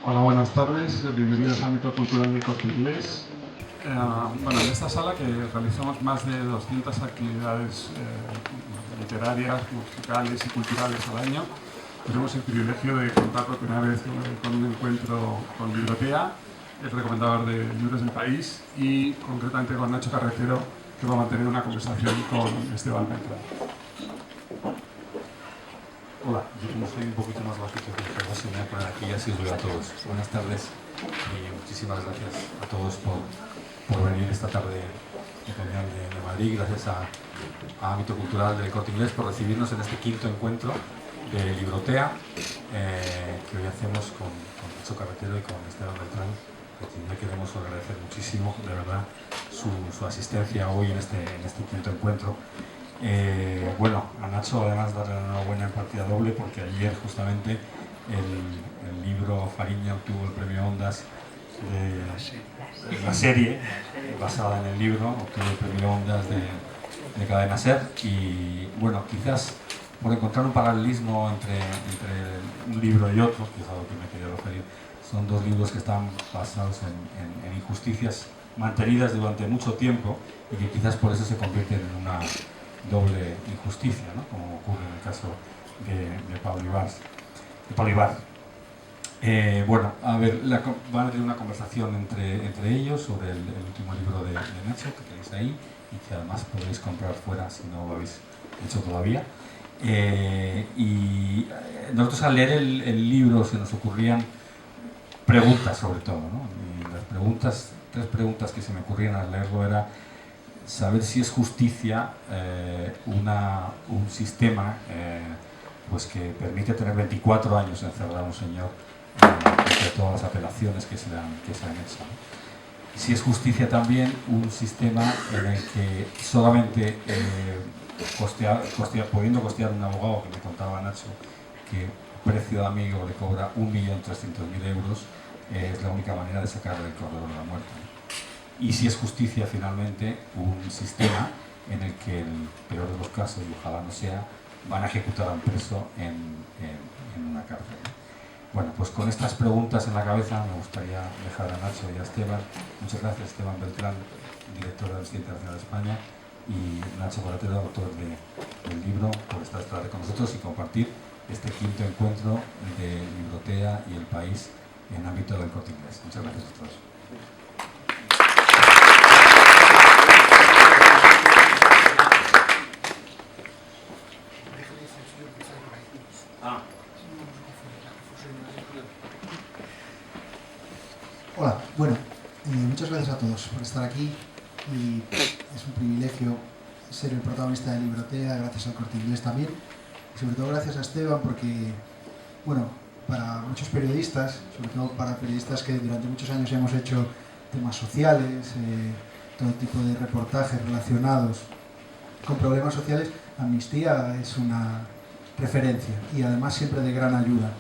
Hola, buenas tardes. Bienvenidos al Ámbito Cultural del Corte Inglés. Bueno, en esta sala que realizamos más de 200 actividades literarias, musicales y culturales al año, tenemos el privilegio de contar por primera vez con un encuentro con Librotea, el recomendador de libros del país, y concretamente con Nacho Carretero, que va a mantener una conversación con Esteban Beltrán. Hola, yo como soy un poquito más bajito que el Gervasio, me voy a poner aquí y así os veo a todos. Buenas tardes y muchísimas gracias a todos por venir esta tarde de reunión de Madrid. Gracias a Ámbito Cultural del Corte Inglés por recibirnos en este quinto encuentro de Librotea que hoy hacemos con Nacho Carretero y con Esteban Beltrán. A quien le queremos agradecer muchísimo, de verdad, su asistencia hoy en este quinto encuentro. Bueno, a Nacho además darle la enhorabuena en partida doble porque ayer justamente el libro Fariña obtuvo el premio Ondas de la serie basada en el libro, obtuvo el premio Ondas de Cadena Ser y bueno, quizás por encontrar un paralelismo entre un libro y otro, que es a lo que me quería referir, son dos libros que están basados en injusticias mantenidas durante mucho tiempo y que quizás por eso se convierten en una doble injusticia, ¿no? Como ocurre en el caso de Pablo Ibar. Bueno, a ver, van a tener una conversación entre ellos sobre el último libro de Nacho, que tenéis ahí, y que además podéis comprar fuera si no lo habéis hecho todavía. Y nosotros al leer el libro se nos ocurrían preguntas sobre todo, ¿no? Y las tres preguntas que se me ocurrían al leerlo era saber si es justicia un sistema pues que permite tener 24 años encerrado a un señor entre todas las apelaciones que se han hecho, ¿no? Si es justicia también un sistema en el que solamente pudiendo costear un abogado, que me contaba Nacho, que precio de amigo le cobra 1.300.000 euros, es la única manera de sacarle del corredor de la muerte, ¿no? Y si es justicia finalmente un sistema en el que el peor de los casos, y ojalá no sea, van a ejecutar a un preso en una cárcel. Bueno, pues con estas preguntas en la cabeza me gustaría dejar a Nacho y a Esteban. Muchas gracias, Esteban Beltrán, director de la Universidad Internacional de España, y Nacho Carretero, autor del libro, por estar esta tarde con nosotros y compartir este quinto encuentro de Librotea y el país en ámbito del Corte Inglés. Muchas gracias a todos. Hola, bueno, muchas gracias a todos por estar aquí y es un privilegio ser el protagonista de Librotea, gracias al Corte Inglés también y sobre todo gracias a Esteban porque, bueno, para muchos periodistas, sobre todo para periodistas que durante muchos años hemos hecho temas sociales, todo tipo de reportajes relacionados con problemas sociales, Amnistía es una referencia y además siempre de gran ayuda.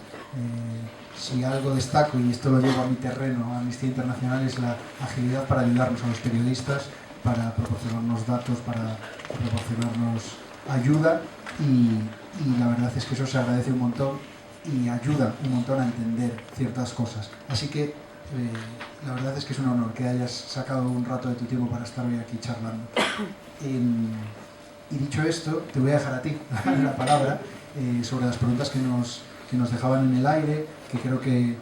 Si algo destaco, y esto lo llevo a mi terreno, a Amnistía Internacional, es la agilidad para ayudarnos a los periodistas, para proporcionarnos datos, para proporcionarnos ayuda y la verdad es que eso se agradece un montón y ayuda un montón a entender ciertas cosas. Así que la verdad es que es un honor que hayas sacado un rato de tu tiempo para estar hoy aquí charlando. Y dicho esto, te voy a dejar a ti la palabra sobre las preguntas que nos dejaban en el aire, que creo que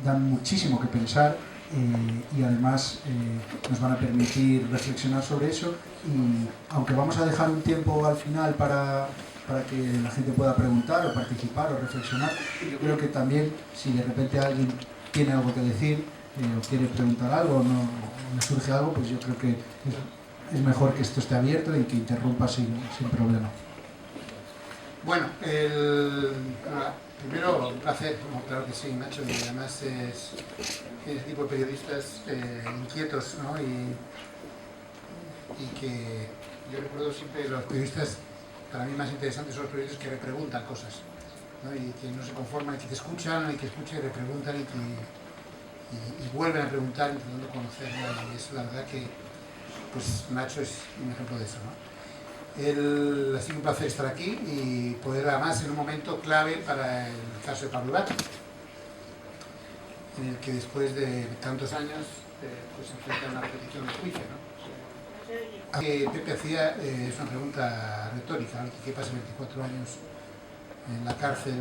dan muchísimo que pensar y además nos van a permitir reflexionar sobre eso y aunque vamos a dejar un tiempo al final para que la gente pueda preguntar o participar o reflexionar, yo creo que también si de repente alguien tiene algo que decir o quiere preguntar algo o le surge algo, pues yo creo que es mejor que esto esté abierto y que interrumpa sin problema. Bueno, primero un placer, como claro que sí, Nacho, y además es ese tipo de periodistas inquietos, ¿no? Y que yo recuerdo siempre los periodistas, para mí más interesantes son los periodistas que repreguntan cosas, ¿no? Y que no se conforman, y que te escuchan, y que escuchan y repreguntan y vuelven a preguntar intentando conocer, ¿no? Y es la verdad que pues Nacho es un ejemplo de eso, ¿no? Ha sido un placer estar aquí y poder además en un momento clave para el caso de Pablo Ibar. en el que después de tantos años pues se enfrenta a una repetición de juicio, ¿no? Que Pepe hacía es una pregunta retórica, ¿no? ¿Qué pasa 24 años en la cárcel,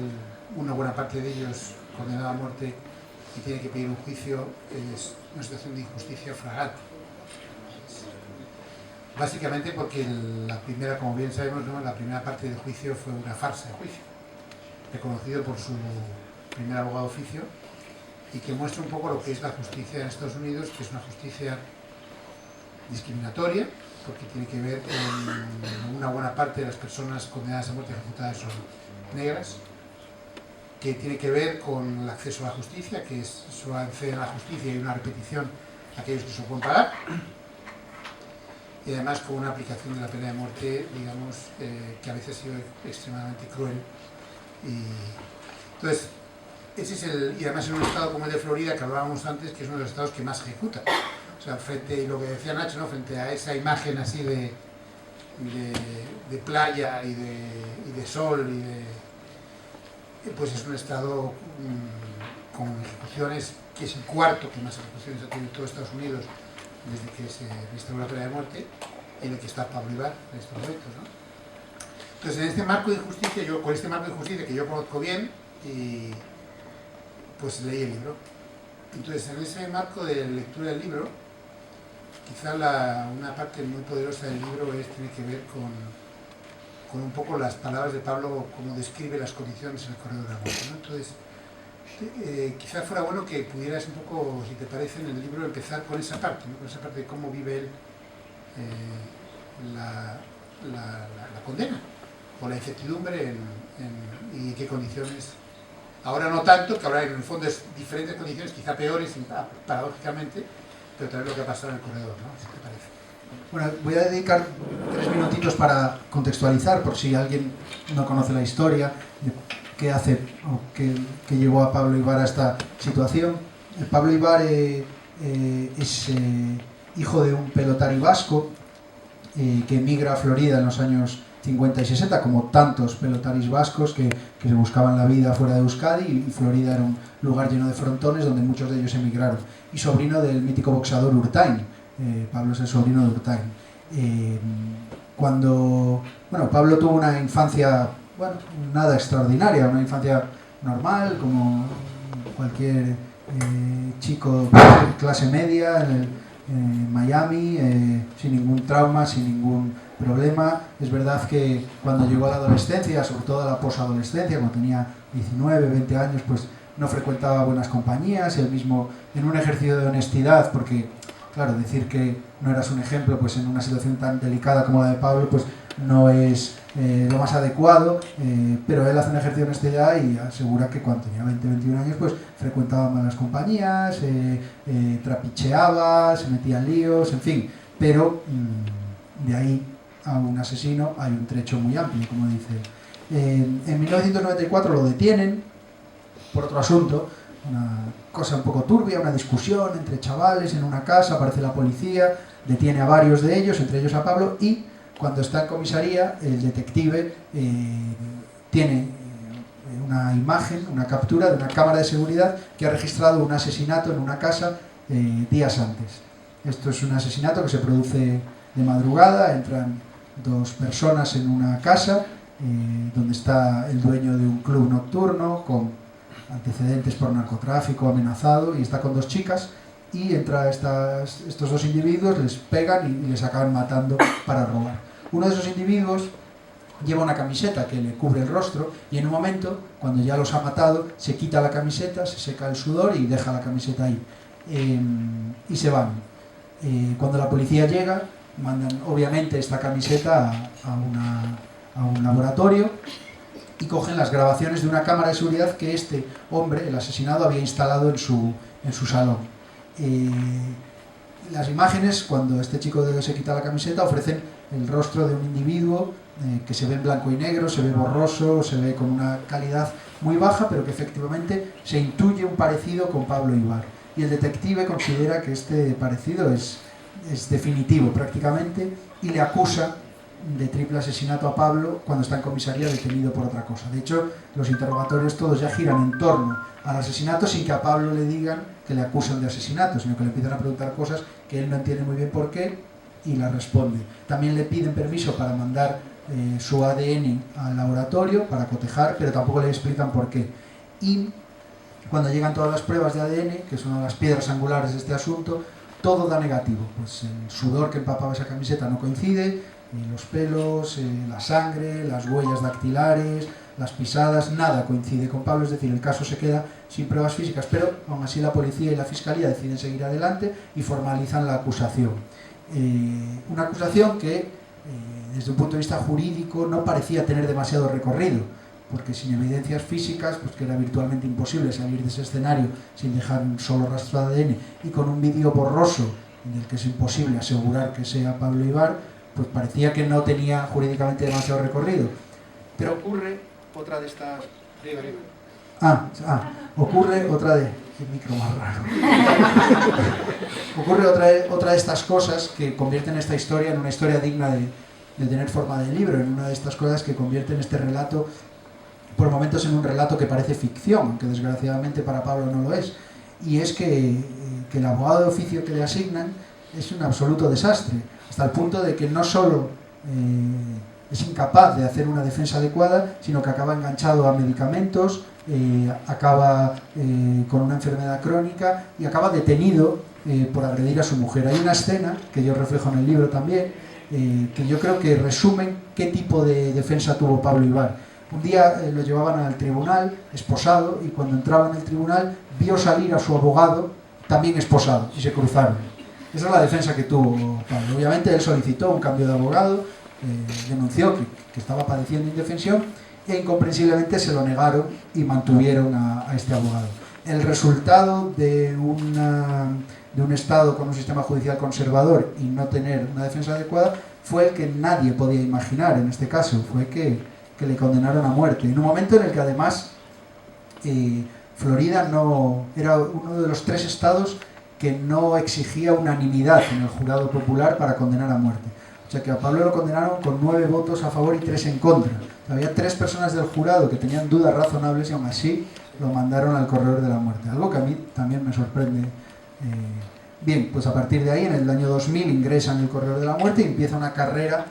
una buena parte de ellos condenada a muerte y tiene que pedir un juicio? Es una situación de injusticia flagrante. Básicamente porque la primera, como bien sabemos, ¿no?, la primera parte del juicio fue una farsa de juicio, reconocido por su primer abogado de oficio, y que muestra un poco lo que es la justicia en Estados Unidos, que es una justicia discriminatoria, porque tiene que ver con una buena parte de las personas condenadas a muerte ejecutadas son negras, que tiene que ver con el acceso a la justicia, que es solo acceder a la justicia y una repetición a aquellos que se lo pueden pagar, y además con una aplicación de la pena de muerte, digamos, que a veces ha sido extremadamente cruel. Y entonces, ese es y además en un estado como el de Florida, que hablábamos antes, que es uno de los estados que más ejecuta. O sea, frente, y lo que decía Nacho, ¿no?, frente a esa imagen así de playa y de sol, pues es un estado con ejecuciones, que es el cuarto que más ejecuciones ha tenido todo Estados Unidos desde que se instauró la pena de muerte, en el que está Pablo Ibar en estos momentos, ¿no? Entonces, en este marco de justicia, con este marco de justicia que yo conozco bien, y pues leí el libro. Entonces, en ese marco de lectura del libro, quizá una parte muy poderosa del libro tiene que ver con un poco las palabras de Pablo, cómo describe las condiciones en el corredor de la muerte, ¿no? Entonces, quizá fuera bueno que pudieras un poco, si te parece, en el libro empezar con esa parte, ¿no?, con esa parte de cómo vive él la condena, o la incertidumbre y qué condiciones. Ahora no tanto, que ahora en el fondo es diferentes condiciones, quizá peores, paradójicamente, pero también lo que ha pasado en el corredor, ¿no? Si te parece. Bueno, voy a dedicar 3 minutitos para contextualizar, por si alguien no conoce la historia, de qué hace o qué llevó a Pablo Ibar a esta situación. Pablo Ibar es hijo de un pelotari vasco que emigra a Florida en los años 50 y 60, como tantos pelotaris vascos que se buscaban la vida fuera de Euskadi, y Florida era un lugar lleno de frontones donde muchos de ellos emigraron. Y sobrino del mítico boxeador Urtain. Pablo es el sobrino de Urtain. Pablo tuvo una infancia, nada extraordinaria, una infancia normal, como cualquier chico de clase media en Miami, sin ningún trauma, sin ningún problema. Es verdad que cuando llegó a la adolescencia, sobre todo a la posadolescencia, cuando tenía 19, 20 años, pues no frecuentaba buenas compañías, él mismo, en un ejercicio de honestidad, porque claro, decir que no eras un ejemplo pues en una situación tan delicada como la de Pablo, pues no es lo más adecuado, pero él hace un ejercicio de honestidad y asegura que cuando tenía 20, 21 años pues frecuentaba malas compañías, trapicheaba, se metía en líos, en fin, pero de ahí a un asesino hay un trecho muy amplio, como dice. En 1994 lo detienen por otro asunto, una cosa un poco turbia, una discusión entre chavales en una casa, aparece la policía, detiene a varios de ellos, entre ellos a Pablo, y cuando está en comisaría, el detective tiene una imagen, una captura de una cámara de seguridad que ha registrado un asesinato en una casa días antes. Esto es un asesinato que se produce de madrugada, entran 2 personas en una casa donde está el dueño de un club nocturno con antecedentes por narcotráfico, amenazado, y está con 2 chicas, y entra estos 2 individuos, les pegan y les acaban matando para robar. Uno de esos individuos lleva una camiseta que le cubre el rostro, y en un momento, cuando ya los ha matado, se quita la camiseta, se seca el sudor y deja la camiseta ahí, y se van. Cuando la policía llega, mandan obviamente esta camiseta a un laboratorio y cogen las grabaciones de una cámara de seguridad que este hombre, el asesinado, había instalado en su salón. Las imágenes, cuando este chico se quita la camiseta, ofrecen el rostro de un individuo que se ve en blanco y negro, se ve borroso, se ve con una calidad muy baja, pero que efectivamente se intuye un parecido con Pablo Ibar. Y el detective considera que este parecido es definitivo prácticamente, y le acusa de triple asesinato a Pablo cuando está en comisaría detenido por otra cosa. De hecho, los interrogatorios todos ya giran en torno al asesinato sin que a Pablo le digan que le acusan de asesinato, sino que le empiezan a preguntar cosas que él no entiende muy bien por qué y las responde. También le piden permiso para mandar su ADN al laboratorio para cotejar, pero tampoco le explican por qué. Y cuando llegan todas las pruebas de ADN, que son una de las piedras angulares de este asunto, todo da negativo. Pues el sudor que empapaba esa camiseta no coincide, los pelos, la sangre, las huellas dactilares, las pisadas, nada coincide con Pablo, es decir, el caso se queda sin pruebas físicas, pero aún así la policía y la fiscalía deciden seguir adelante y formalizan la acusación. Una acusación que, desde un punto de vista jurídico, no parecía tener demasiado recorrido, porque sin evidencias físicas, pues que era virtualmente imposible salir de ese escenario sin dejar un solo rastro de ADN, y con un vídeo borroso en el que es imposible asegurar que sea Pablo Ibar, pues parecía que no tenía jurídicamente demasiado recorrido. Pero ocurre otra de estas... ocurre otra de... Qué micro más raro. Ocurre otra de estas cosas que convierten esta historia en una historia digna de tener forma de libro, en una de estas cosas que convierten este relato por momentos en un relato que parece ficción, aunque desgraciadamente para Pablo no lo es. Y es que el abogado de oficio que le asignan es un absoluto desastre, hasta el punto de que no solo es incapaz de hacer una defensa adecuada, sino que acaba enganchado a medicamentos, acaba con una enfermedad crónica y acaba detenido por agredir a su mujer. Hay una escena, que yo reflejo en el libro también, que yo creo que resumen qué tipo de defensa tuvo Pablo Ibar. Un día lo llevaban al tribunal, esposado, y cuando entraba en el tribunal vio salir a su abogado también esposado, y se cruzaron. Esa es la defensa que tuvo Pablo. Obviamente él solicitó un cambio de abogado, denunció que estaba padeciendo indefensión, e incomprensiblemente se lo negaron y mantuvieron a este abogado. El resultado de un Estado con un sistema judicial conservador y no tener una defensa adecuada fue el que nadie podía imaginar en este caso, fue que le condenaron a muerte, en un momento en el que además Florida no era uno de los 3 estados que no exigía unanimidad en el jurado popular para condenar a muerte. O sea que a Pablo lo condenaron con 9 votos a favor y 3 en contra. Había 3 personas del jurado que tenían dudas razonables y aún así lo mandaron al corredor de la muerte, algo que a mí también me sorprende. Bien, pues a partir de ahí, en el año 2000, ingresa en el corredor de la muerte y empieza una carrera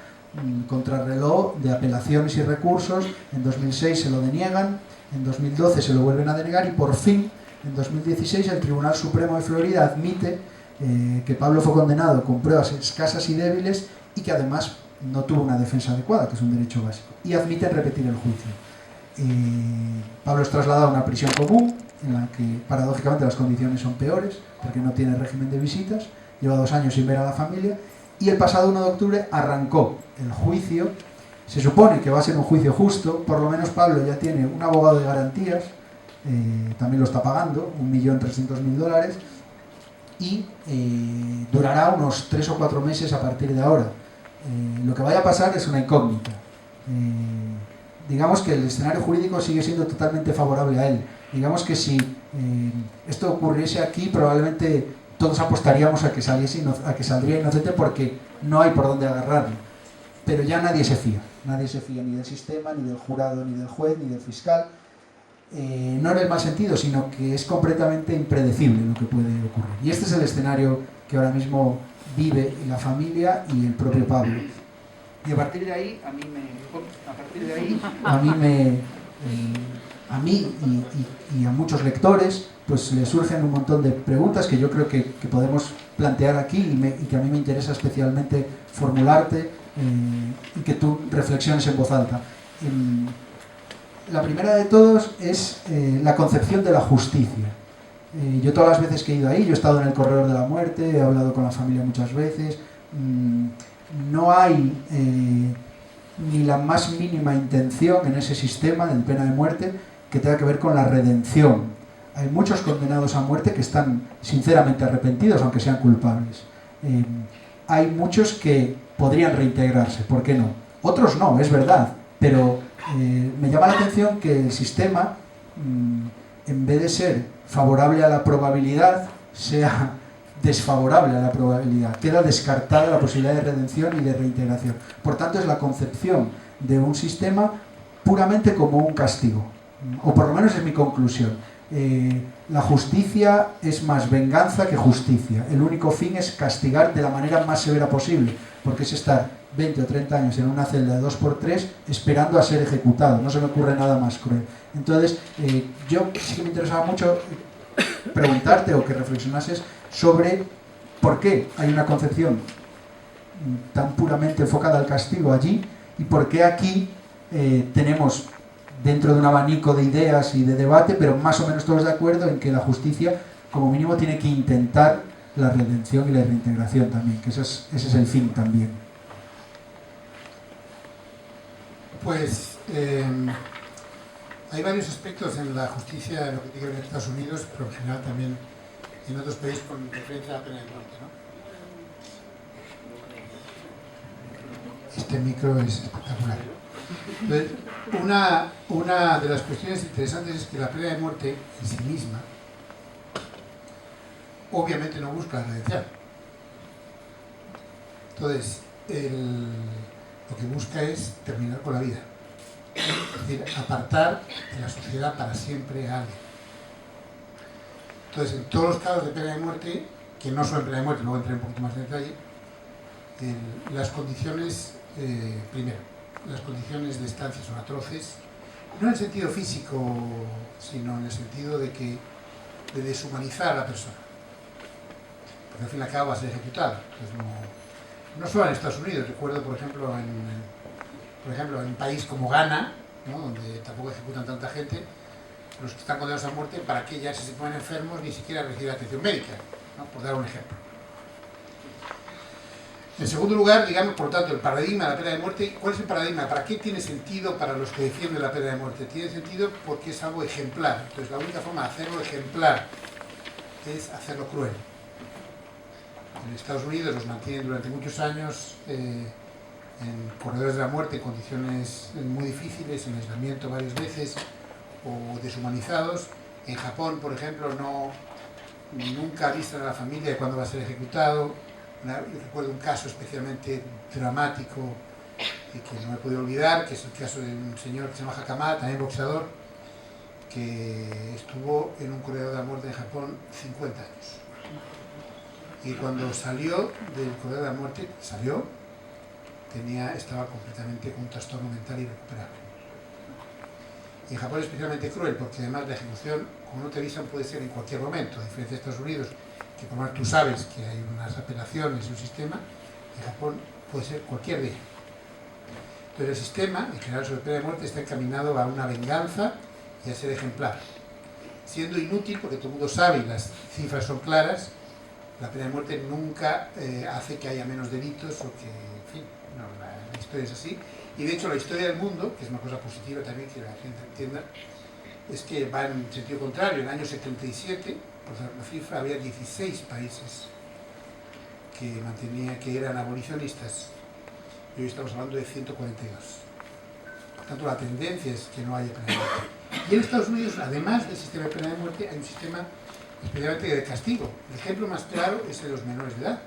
contrarreloj de apelaciones y recursos. En 2006 se lo deniegan, en 2012 se lo vuelven a denegar y por fin, en 2016, el Tribunal Supremo de Florida admite que Pablo fue condenado con pruebas escasas y débiles y que además no tuvo una defensa adecuada, que es un derecho básico, y admite repetir el juicio. Pablo es trasladado a una prisión común, en la que paradójicamente las condiciones son peores, porque no tiene régimen de visitas, lleva 2 años sin ver a la familia, y el pasado 1 de octubre arrancó el juicio. Se supone que va a ser un juicio justo, por lo menos Pablo ya tiene un abogado de garantías, también lo está pagando, $1.300.000, y durará unos 3 o 4 meses a partir de ahora. Lo que vaya a pasar es una incógnita. Digamos que el escenario jurídico sigue siendo totalmente favorable a él. Digamos que si esto ocurriese aquí, probablemente todos apostaríamos a que saldría inocente porque no hay por dónde agarrarlo. Pero ya nadie se fía ni del sistema, ni del jurado, ni del juez, ni del fiscal. No en el mal sentido, sino que es completamente impredecible lo que puede ocurrir. Y este es el escenario que ahora mismo vive la familia y el propio Pablo. Y a partir de ahí, a mí y a muchos lectores, pues le surgen un montón de preguntas que yo creo que podemos plantear aquí y que a mí me interesa especialmente formularte y que tú reflexiones en voz alta. La primera de todos es la concepción de la justicia. Yo todas las veces que he ido ahí, yo he estado en el corredor de la muerte, he hablado con la familia muchas veces, no hay ni la más mínima intención en ese sistema de pena de muerte que tenga que ver con la redención. Hay muchos condenados a muerte que están sinceramente arrepentidos, aunque sean culpables. Hay muchos que podrían reintegrarse, ¿por qué no? Otros no, es verdad, pero me llama la atención que el sistema, en vez de ser favorable a la probabilidad, sea desfavorable a la probabilidad, queda descartada la posibilidad de redención y de reintegración. Por tanto, es la concepción de un sistema puramente como un castigo, o por lo menos es mi conclusión. La justicia es más venganza que justicia. El único fin es castigar de la manera más severa posible, porque es estar 20 o 30 años en una celda de 2×3 esperando a ser ejecutado. No se me ocurre nada más cruel. Entonces, yo sí que me interesaba mucho preguntarte o que reflexionases sobre por qué hay una concepción tan puramente enfocada al castigo allí y por qué aquí tenemos dentro de un abanico de ideas y de debate, pero más o menos todos de acuerdo en que la justicia como mínimo tiene que intentar la redención y la reintegración también, que ese es el fin también. Pues hay varios aspectos en la justicia, en lo que tiene que ver en Estados Unidos, pero en general también en otros países con referencia a la pena de muerte, ¿no? Este micro es espectacular. Entonces, una de las cuestiones interesantes es que la pena de muerte en sí misma obviamente no busca la redención. Entonces, lo que busca es terminar con la vida. Es decir, apartar de la sociedad para siempre a alguien. Entonces, en todos los casos de pena de muerte, que no son pena de muerte, luego entraré un poquito más en detalle, las condiciones, primero, las condiciones de estancia son atroces, no en el sentido físico, sino en el sentido de deshumanizar a la persona. Porque al fin y al cabo va a ser ejecutado. Entonces, no solo en Estados Unidos, recuerdo por ejemplo en un país como Ghana, ¿no?, donde tampoco ejecutan tanta gente, los que están condenados a muerte, para que ya si se ponen enfermos ni siquiera reciben atención médica, ¿no?, por dar un ejemplo. En segundo lugar, digamos, por lo tanto, el paradigma de la pena de muerte. ¿Cuál es el paradigma? ¿Para qué tiene sentido para los que defienden la pena de muerte? Tiene sentido porque es algo ejemplar. Entonces, la única forma de hacerlo ejemplar es hacerlo cruel. En Estados Unidos los mantienen durante muchos años en corredores de la muerte, en condiciones muy difíciles, en aislamiento varias veces, o deshumanizados. En Japón, por ejemplo, nunca avisan a la familia de cuándo va a ser ejecutado. Yo recuerdo un caso especialmente dramático y que no me he podido olvidar, que es el caso de un señor que se llama Hakamada, también boxeador, que estuvo en un corredor de la muerte en Japón 50 años. Y cuando salió del corredor de la muerte, estaba completamente con un trastorno mental irrecuperable. Y en Japón es especialmente cruel, porque además la ejecución, como no te avisan, puede ser en cualquier momento, a diferencia de Estados Unidos, que por lo menos tú sabes que hay unas apelaciones y un sistema. En Japón puede ser cualquier día. Entonces el sistema, en general sobre pena de muerte, está encaminado a una venganza y a ser ejemplar. Siendo inútil, porque todo el mundo sabe y las cifras son claras, la pena de muerte nunca hace que haya menos delitos o que, en fin, no, la historia es así. Y de hecho la historia del mundo, que es una cosa positiva también que la gente entienda, es que va en sentido contrario. En el año 77, por dar una cifra, había 16 países que eran abolicionistas, y hoy estamos hablando de 142. Por tanto, la tendencia es que no haya pena de muerte. Y en Estados Unidos, además del sistema de pena de muerte, hay un sistema especialmente de castigo. El ejemplo más claro es el de los menores de edad.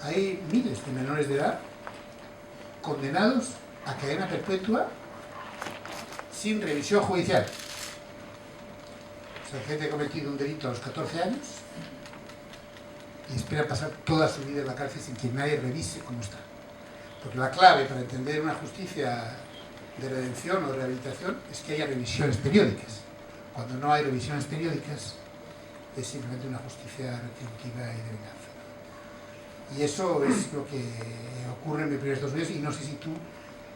Hay miles de menores de edad condenados a cadena perpetua sin revisión judicial. O sea, gente ha cometido un delito a los 14 años y espera pasar toda su vida en la cárcel sin que nadie revise cómo está. Porque la clave para entender una justicia de redención o de rehabilitación es que haya revisiones periódicas. Cuando no hay revisiones periódicas, es simplemente una justicia retributiva y de venganza. Y eso es lo que ocurre en mi primer Estados Unidos, y no sé si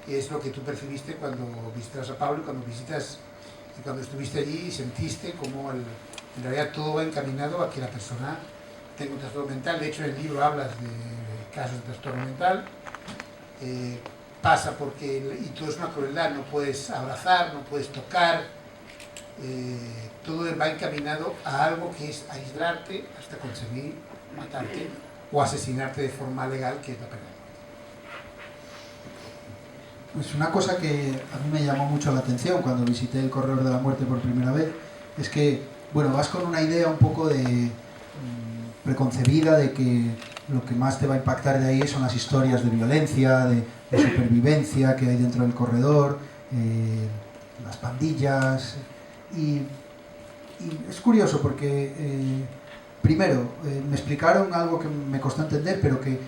es lo que tú percibiste cuando visitas a Pablo, cuando estuviste allí y sentiste cómo en realidad todo va encaminado a que la persona tenga un trastorno mental. De hecho, en el libro hablas de casos de trastorno mental. Pasa y todo es una crueldad, no puedes abrazar, no puedes tocar, todo va encaminado a algo que es aislarte hasta conseguir matarte o asesinarte de forma legal, que es la pena. Pues una cosa que a mí me llamó mucho la atención cuando visité el Corredor de la Muerte por primera vez es que, bueno, vas con una idea un poco de preconcebida de que lo que más te va a impactar de ahí son las historias de violencia, de supervivencia que hay dentro del corredor, las pandillas. Y es curioso porque, primero, me explicaron algo que me costó entender, pero que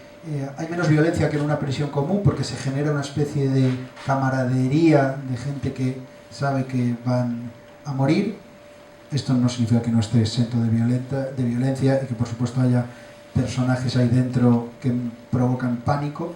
hay menos violencia que en una prisión común porque se genera una especie de camaradería de gente que sabe que van a morir. Esto no significa que no esté exento de violencia y que por supuesto haya personajes ahí dentro que provocan pánico.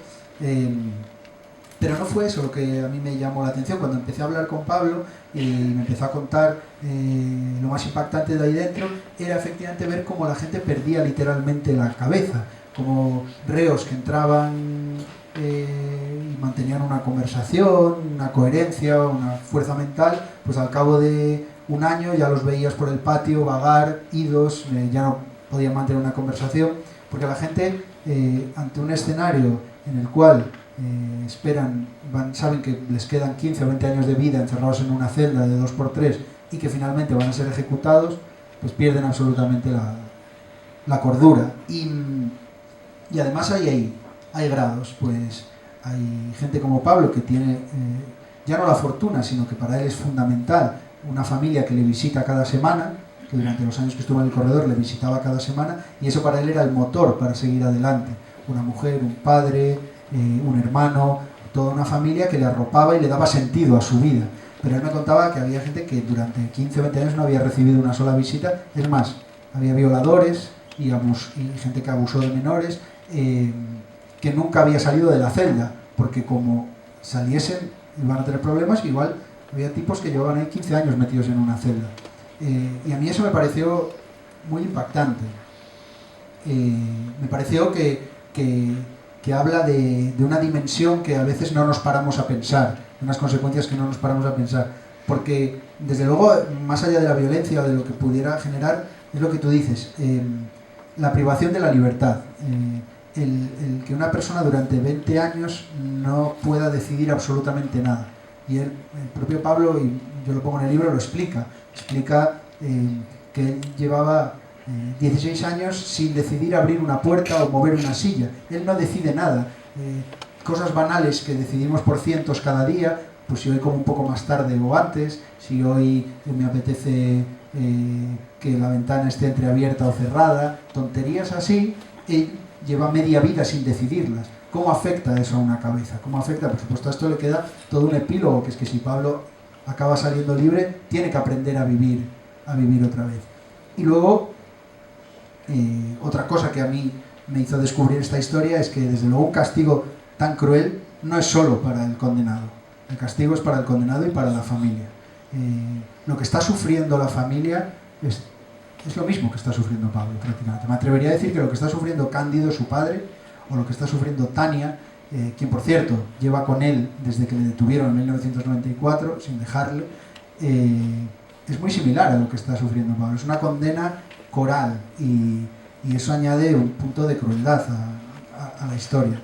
Pero no fue eso lo que a mí me llamó la atención. Cuando empecé a hablar con Pablo y me empezó a contar lo más impactante de ahí dentro, era efectivamente ver cómo la gente perdía literalmente la cabeza, como reos que entraban y mantenían una conversación, una coherencia, una fuerza mental, pues al cabo de un año ya los veías por el patio vagar, idos, ya no podían mantener una conversación, porque la gente ante un escenario en el cual saben que les quedan 15 o 20 años de vida encerrados en una celda de 2×3 y que finalmente van a ser ejecutados, pues pierden absolutamente la cordura. Y además hay grados, pues hay gente como Pablo que tiene ya no la fortuna, sino que para él es fundamental una familia que le visita cada semana, que durante los años que estuvo en el corredor le visitaba cada semana, y eso para él era el motor para seguir adelante. Una mujer, un padre, un hermano, toda una familia que le arropaba y le daba sentido a su vida. Pero él me contaba que había gente que durante 15 o 20 años no había recibido una sola visita. Es más, había violadores y gente que abusó de menores, que nunca había salido de la celda, porque como saliesen iban a tener problemas. Igual había tipos que llevaban ahí 15 años metidos en una celda. Y a mí eso me pareció muy impactante. Me pareció que habla de una dimensión que a veces no nos paramos a pensar, de unas consecuencias que no nos paramos a pensar, porque desde luego, más allá de la violencia o de lo que pudiera generar, es lo que tú dices, la privación de la libertad, el que una persona durante 20 años no pueda decidir absolutamente nada. Y el propio Pablo, y yo lo pongo en el libro, lo explica que él llevaba 16 años sin decidir abrir una puerta o mover una silla. Él no decide nada. Cosas banales que decidimos por cientos cada día, pues si hoy como un poco más tarde o antes, si hoy me apetece que la ventana esté entreabierta o cerrada, tonterías así, él lleva media vida sin decidirlas. ¿Cómo afecta eso a una cabeza? ¿Cómo afecta? Por supuesto, a esto le queda todo un epílogo, que es que si Pablo acaba saliendo libre, tiene que aprender a vivir otra vez. Y luego, otra cosa que a mí me hizo descubrir esta historia es que desde luego un castigo tan cruel no es solo para el condenado. El castigo es para el condenado y para la familia. Lo que está sufriendo la familia es lo mismo que está sufriendo Pablo, prácticamente. Me atrevería a decir que lo que está sufriendo Cándido, su padre, o lo que está sufriendo Tania, quien por cierto lleva con él desde que le detuvieron en 1994, sin dejarle, es muy similar a lo que está sufriendo Pablo. Es una condena coral y eso añade un punto de crueldad a la historia.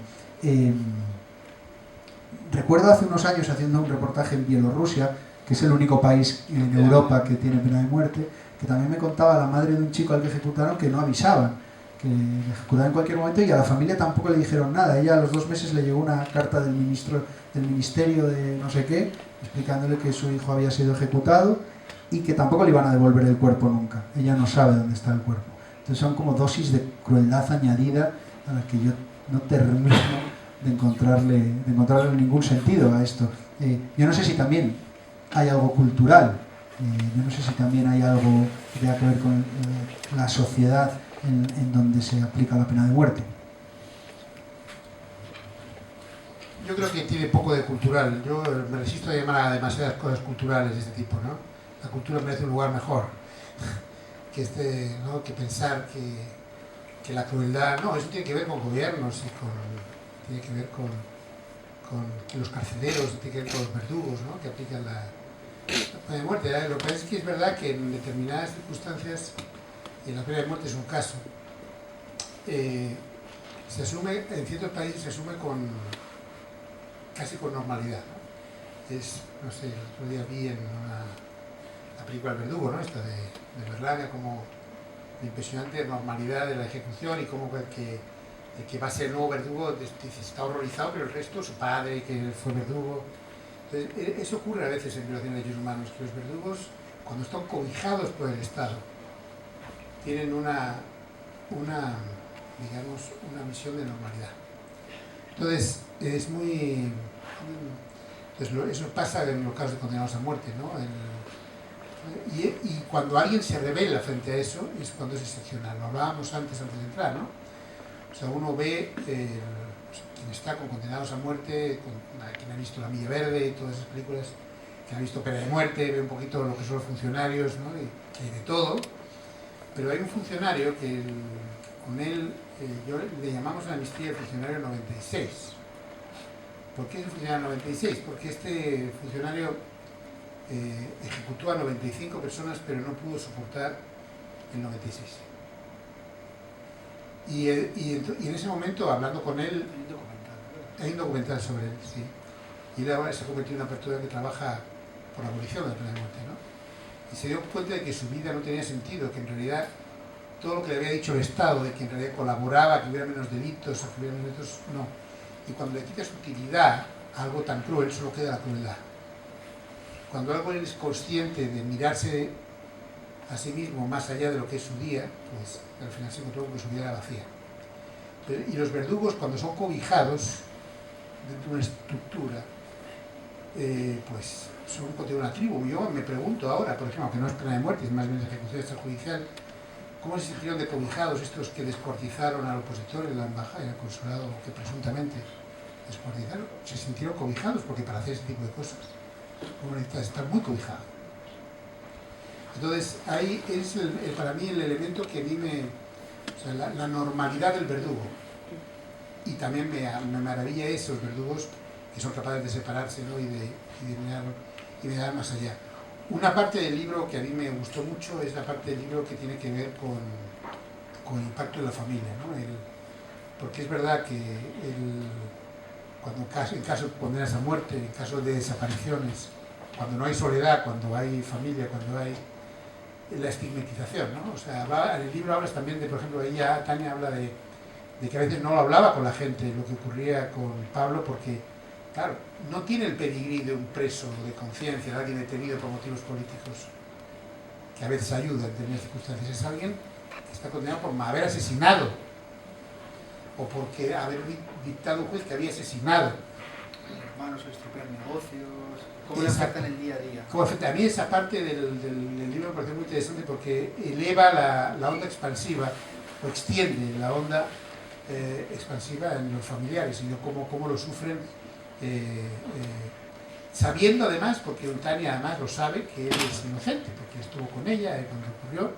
Recuerdo hace unos años haciendo un reportaje en Bielorrusia, que es el único país en Europa que tiene pena de muerte, que también me contaba la madre de un chico al que ejecutaron que no avisaban, que le ejecutaban en cualquier momento, y a la familia tampoco le dijeron nada. Ella a los 2 meses le llegó una carta del ministerio de no sé qué, explicándole que su hijo había sido ejecutado y que tampoco le iban a devolver el cuerpo nunca. Ella no sabe dónde está el cuerpo. Entonces son como dosis de crueldad añadida a la que yo no termino de encontrarle ningún sentido a esto. Yo no sé si también hay algo cultural, yo no sé si también hay algo que tenga que ver con la sociedad en donde se aplica la pena de muerte. Yo creo que tiene poco de cultural. Yo me resisto a llamar a demasiadas cosas culturales de este tipo, ¿no? La cultura merece un lugar mejor que ¿no? Que pensar que la crueldad... No, eso tiene que ver con gobiernos y tiene que ver con los carceleros, tiene que ver con los verdugos, ¿no? Que aplican la pena de muerte. Lo que pasa es que es verdad que en determinadas circunstancias, y la pena de muerte es un caso, se asume, en ciertos países se asume casi con normalidad, ¿no? No sé, el otro día vi en la película El Verdugo, ¿no? Esta de Berlanga, como impresionante normalidad de la ejecución y cómo el que va a ser el nuevo verdugo dice, está horrorizado, pero el resto, su padre que fue verdugo. Entonces, eso ocurre a veces en violación de derechos humanos, que los verdugos, cuando están cobijados por el Estado, tienen una misión de normalidad. Entonces, es muy... Entonces, eso pasa en los casos de condenados a muerte, ¿no? Y cuando alguien se revela frente a eso, es cuando es excepcional. Lo hablábamos antes de entrar, ¿no? O sea, uno ve quien está con condenados a muerte, quien ha visto La Milla Verde y todas esas películas, quien ha visto Pena de Muerte, ve un poquito lo que son los funcionarios, ¿no? Y que hay de todo. Pero hay un funcionario que con él, le llamamos la amnistía del funcionario 96. ¿Por qué es el funcionario 96? Porque este funcionario ejecutó a 95 personas, pero no pudo soportar el 96. Y en ese momento, hablando con él, hay un documental sobre él, sí. Y él ahora se ha convertido en una persona que trabaja por la abolición de la pena de muerte, ¿no? Y se dio cuenta de que su vida no tenía sentido, que en realidad todo lo que le había dicho el Estado, de que en realidad colaboraba, que hubiera menos delitos, que hubiera menos delitos, no. Y cuando le quitas utilidad a algo tan cruel, solo queda la crueldad. Cuando algo es consciente de mirarse a sí mismo más allá de lo que es su día, pues al final se encontró que su vida era vacía. Y los verdugos, cuando son cobijados dentro de una estructura, pues son contra una tribu. Yo me pregunto ahora, por ejemplo, que no es pena de muerte, es más bien ejecución extrajudicial, ¿cómo se sintieron de cobijados estos que descuartizaron al opositor en la embajada, en el consulado, que presuntamente descuartizaron? Se sintieron cobijados, porque para hacer ese tipo de cosas uno necesita estar muy cobijado. Entonces, ahí es para mí el elemento que a mí o sea, la normalidad del verdugo. Y también me maravilla esos verdugos que son capaces de separarse, ¿no? y de mirar más allá. Una parte del libro que a mí me gustó mucho es la parte del libro que tiene que ver con el impacto de la familia, ¿no? Porque es verdad que en caso de condenas a muerte, en caso de desapariciones, cuando no hay soledad, cuando hay familia, cuando hay la estigmatización, ¿no? O sea, en el libro hablas también de, por ejemplo, Tania habla de que a veces no lo hablaba con la gente, lo que ocurría con Pablo, porque, claro, no tiene el pedigrí de un preso de conciencia, de alguien detenido por motivos políticos, que a veces ayuda en determinadas circunstancias. Es alguien que está condenado por haber asesinado, o porque haber dictado un juez que había asesinado. Los hermanos estropean negocios, cómo le afectan el día a día. Cómo afecta. A mí esa parte del libro me parece muy interesante porque eleva la onda expansiva, o extiende la onda expansiva en los familiares, y cómo lo sufren, sabiendo además, porque Tania además lo sabe, que él es inocente, porque estuvo con ella cuando ocurrió.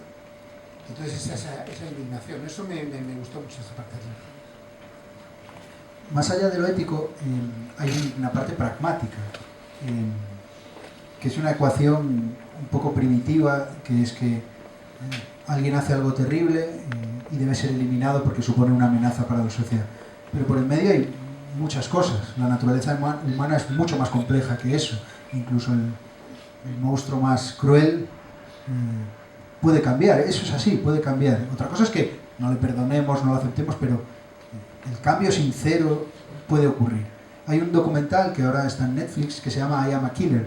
Entonces esa indignación, eso me gustó mucho, esa parte del libro. Más allá de lo ético, hay una parte pragmática, que es una ecuación un poco primitiva, que es que alguien hace algo terrible y debe ser eliminado porque supone una amenaza para la sociedad. Pero por el medio hay muchas cosas. La naturaleza humana es mucho más compleja que eso. Incluso el monstruo más cruel puede cambiar. Eso es así, puede cambiar. Otra cosa es que no le perdonemos, no lo aceptemos, pero el cambio sincero puede ocurrir. Hay un documental que ahora está en Netflix que se llama I Am a Killer,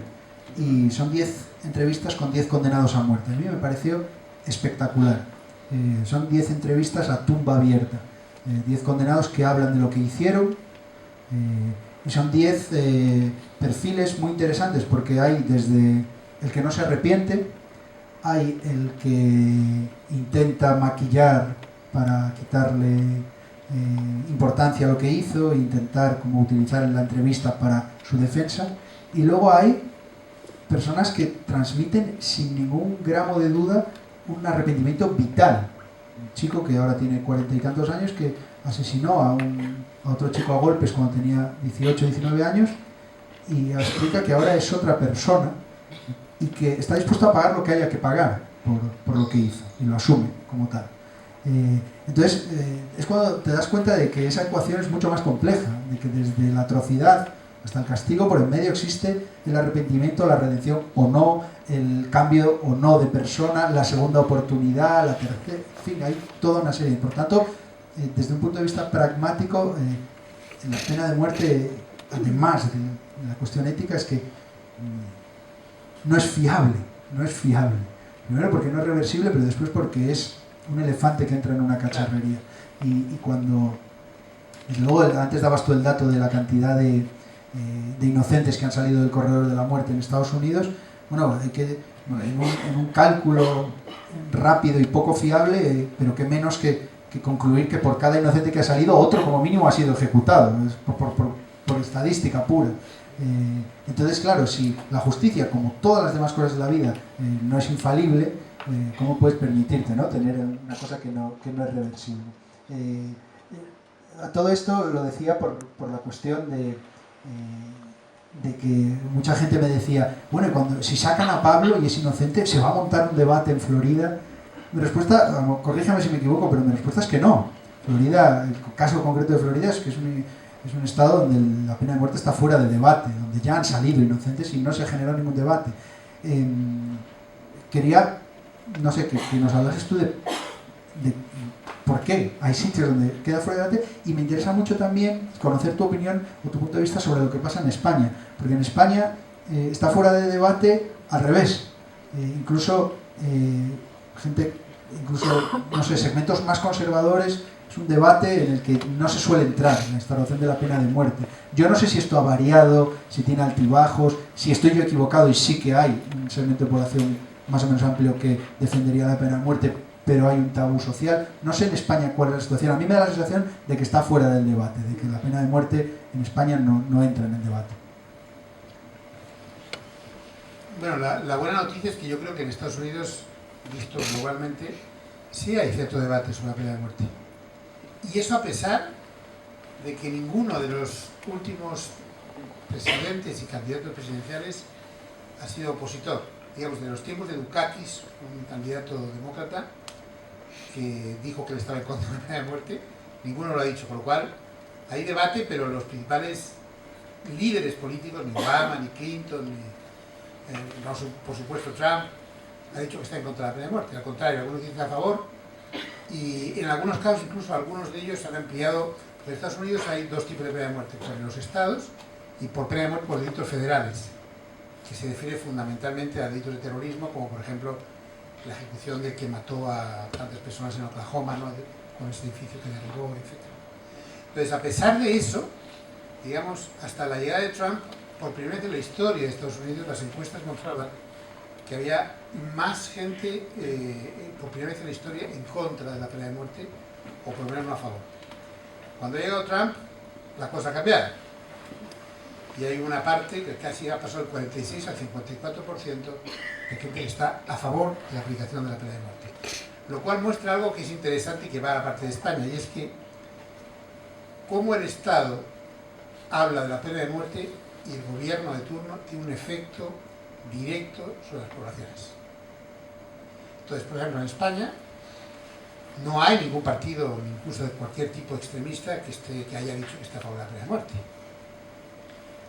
y son 10 entrevistas con 10 condenados a muerte. A mí me pareció espectacular. Son 10 entrevistas a tumba abierta. 10 condenados que hablan de lo que hicieron, y son 10 perfiles muy interesantes, porque hay desde el que no se arrepiente, hay el que intenta maquillar para quitarle importancia a lo que hizo e intentar como utilizar en la entrevista para su defensa, y luego hay personas que transmiten sin ningún gramo de duda un arrepentimiento vital. Un chico que ahora tiene 40 y tantos años, que asesinó a otro chico a golpes cuando tenía 18 o 19 años, y explica que ahora es otra persona y que está dispuesto a pagar lo que haya que pagar por lo que hizo, y lo asume como tal. Entonces es cuando te das cuenta de que esa ecuación es mucho más compleja, de que desde la atrocidad hasta el castigo, por en medio existe el arrepentimiento, la redención o no, el cambio o no de persona, la segunda oportunidad, la tercera, en fin, hay toda una serie. Por tanto, desde un punto de vista pragmático, la pena de muerte, además de la cuestión ética, es que no es fiable. Primero porque no es reversible, pero después porque es un elefante que entra en una cacharrería. Y cuando... Desde luego, antes dabas tú el dato de la cantidad de inocentes que han salido del corredor de la muerte en Estados Unidos. Bueno, en un cálculo rápido y poco fiable, pero que menos que concluir que por cada inocente que ha salido, otro como mínimo ha sido ejecutado, por estadística pura. Entonces, claro, si la justicia, como todas las demás cosas de la vida, no es infalible, ¿cómo puedes permitirte, ¿no?, tener una cosa que no es reversible? A todo esto lo decía por la cuestión de que mucha gente me decía, bueno, si sacan a Pablo y es inocente, ¿se va a montar un debate en Florida? Mi respuesta, corrígeme si me equivoco, pero mi respuesta es que no. Florida, el caso concreto de Florida es que es un estado donde la pena de muerte está fuera de debate, donde ya han salido inocentes y no se generó ningún debate. Quería, no sé, que nos hablases tú de por qué hay sitios donde queda fuera de debate, y me interesa mucho también conocer tu opinión o tu punto de vista sobre lo que pasa en España, porque en España está fuera de debate al revés. Incluso no sé, segmentos más conservadores, es un debate en el que no se suele entrar en la instauración de la pena de muerte. Yo no sé si esto ha variado, si tiene altibajos, si estoy yo equivocado y sí que hay un segmento de población más o menos amplio que defendería la pena de muerte, pero hay un tabú social. No sé en España cuál es la situación. A mí me da la sensación de que está fuera del debate, de que la pena de muerte en España no entra en el debate. Bueno, la buena noticia es que yo creo que en Estados Unidos, visto globalmente, sí hay cierto debate sobre la pena de muerte. Y eso a pesar de que ninguno de los últimos presidentes y candidatos presidenciales ha sido opositor. Digamos, de los tiempos de Dukakis, un candidato demócrata, que dijo que él estaba en contra de la pena de muerte, ninguno lo ha dicho, por lo cual hay debate, pero los principales líderes políticos, ni Obama, ni Clinton, no, por supuesto Trump, ha dicho que está en contra de la pena de muerte. Al contrario, algunos dicen a favor, y en algunos casos incluso algunos de ellos han ampliado. En Estados Unidos hay dos tipos de pena de muerte, por los estados y por pena de muerte por delitos federales, que se refiere fundamentalmente a delitos de terrorismo, como por ejemplo la ejecución de que mató a tantas personas en Oklahoma, ¿no?, con ese edificio que derribó, etc. Entonces, a pesar de eso, digamos, hasta la llegada de Trump, por primera vez en la historia de Estados Unidos, las encuestas mostraban que había más gente, por primera vez en la historia, en contra de la pena de muerte, o por lo menos no a favor. Cuando ha llegado Trump, la cosa ha cambiado. Y hay una parte que casi ha pasado del 46 al 54% de gente que está a favor de la aplicación de la pena de muerte. Lo cual muestra algo que es interesante y que va a la parte de España, y es que cómo el Estado habla de la pena de muerte y el gobierno de turno tiene un efecto directo sobre las poblaciones. Entonces, por ejemplo, en España no hay ningún partido, incluso de cualquier tipo extremista, que haya dicho que está a favor de la pena de muerte.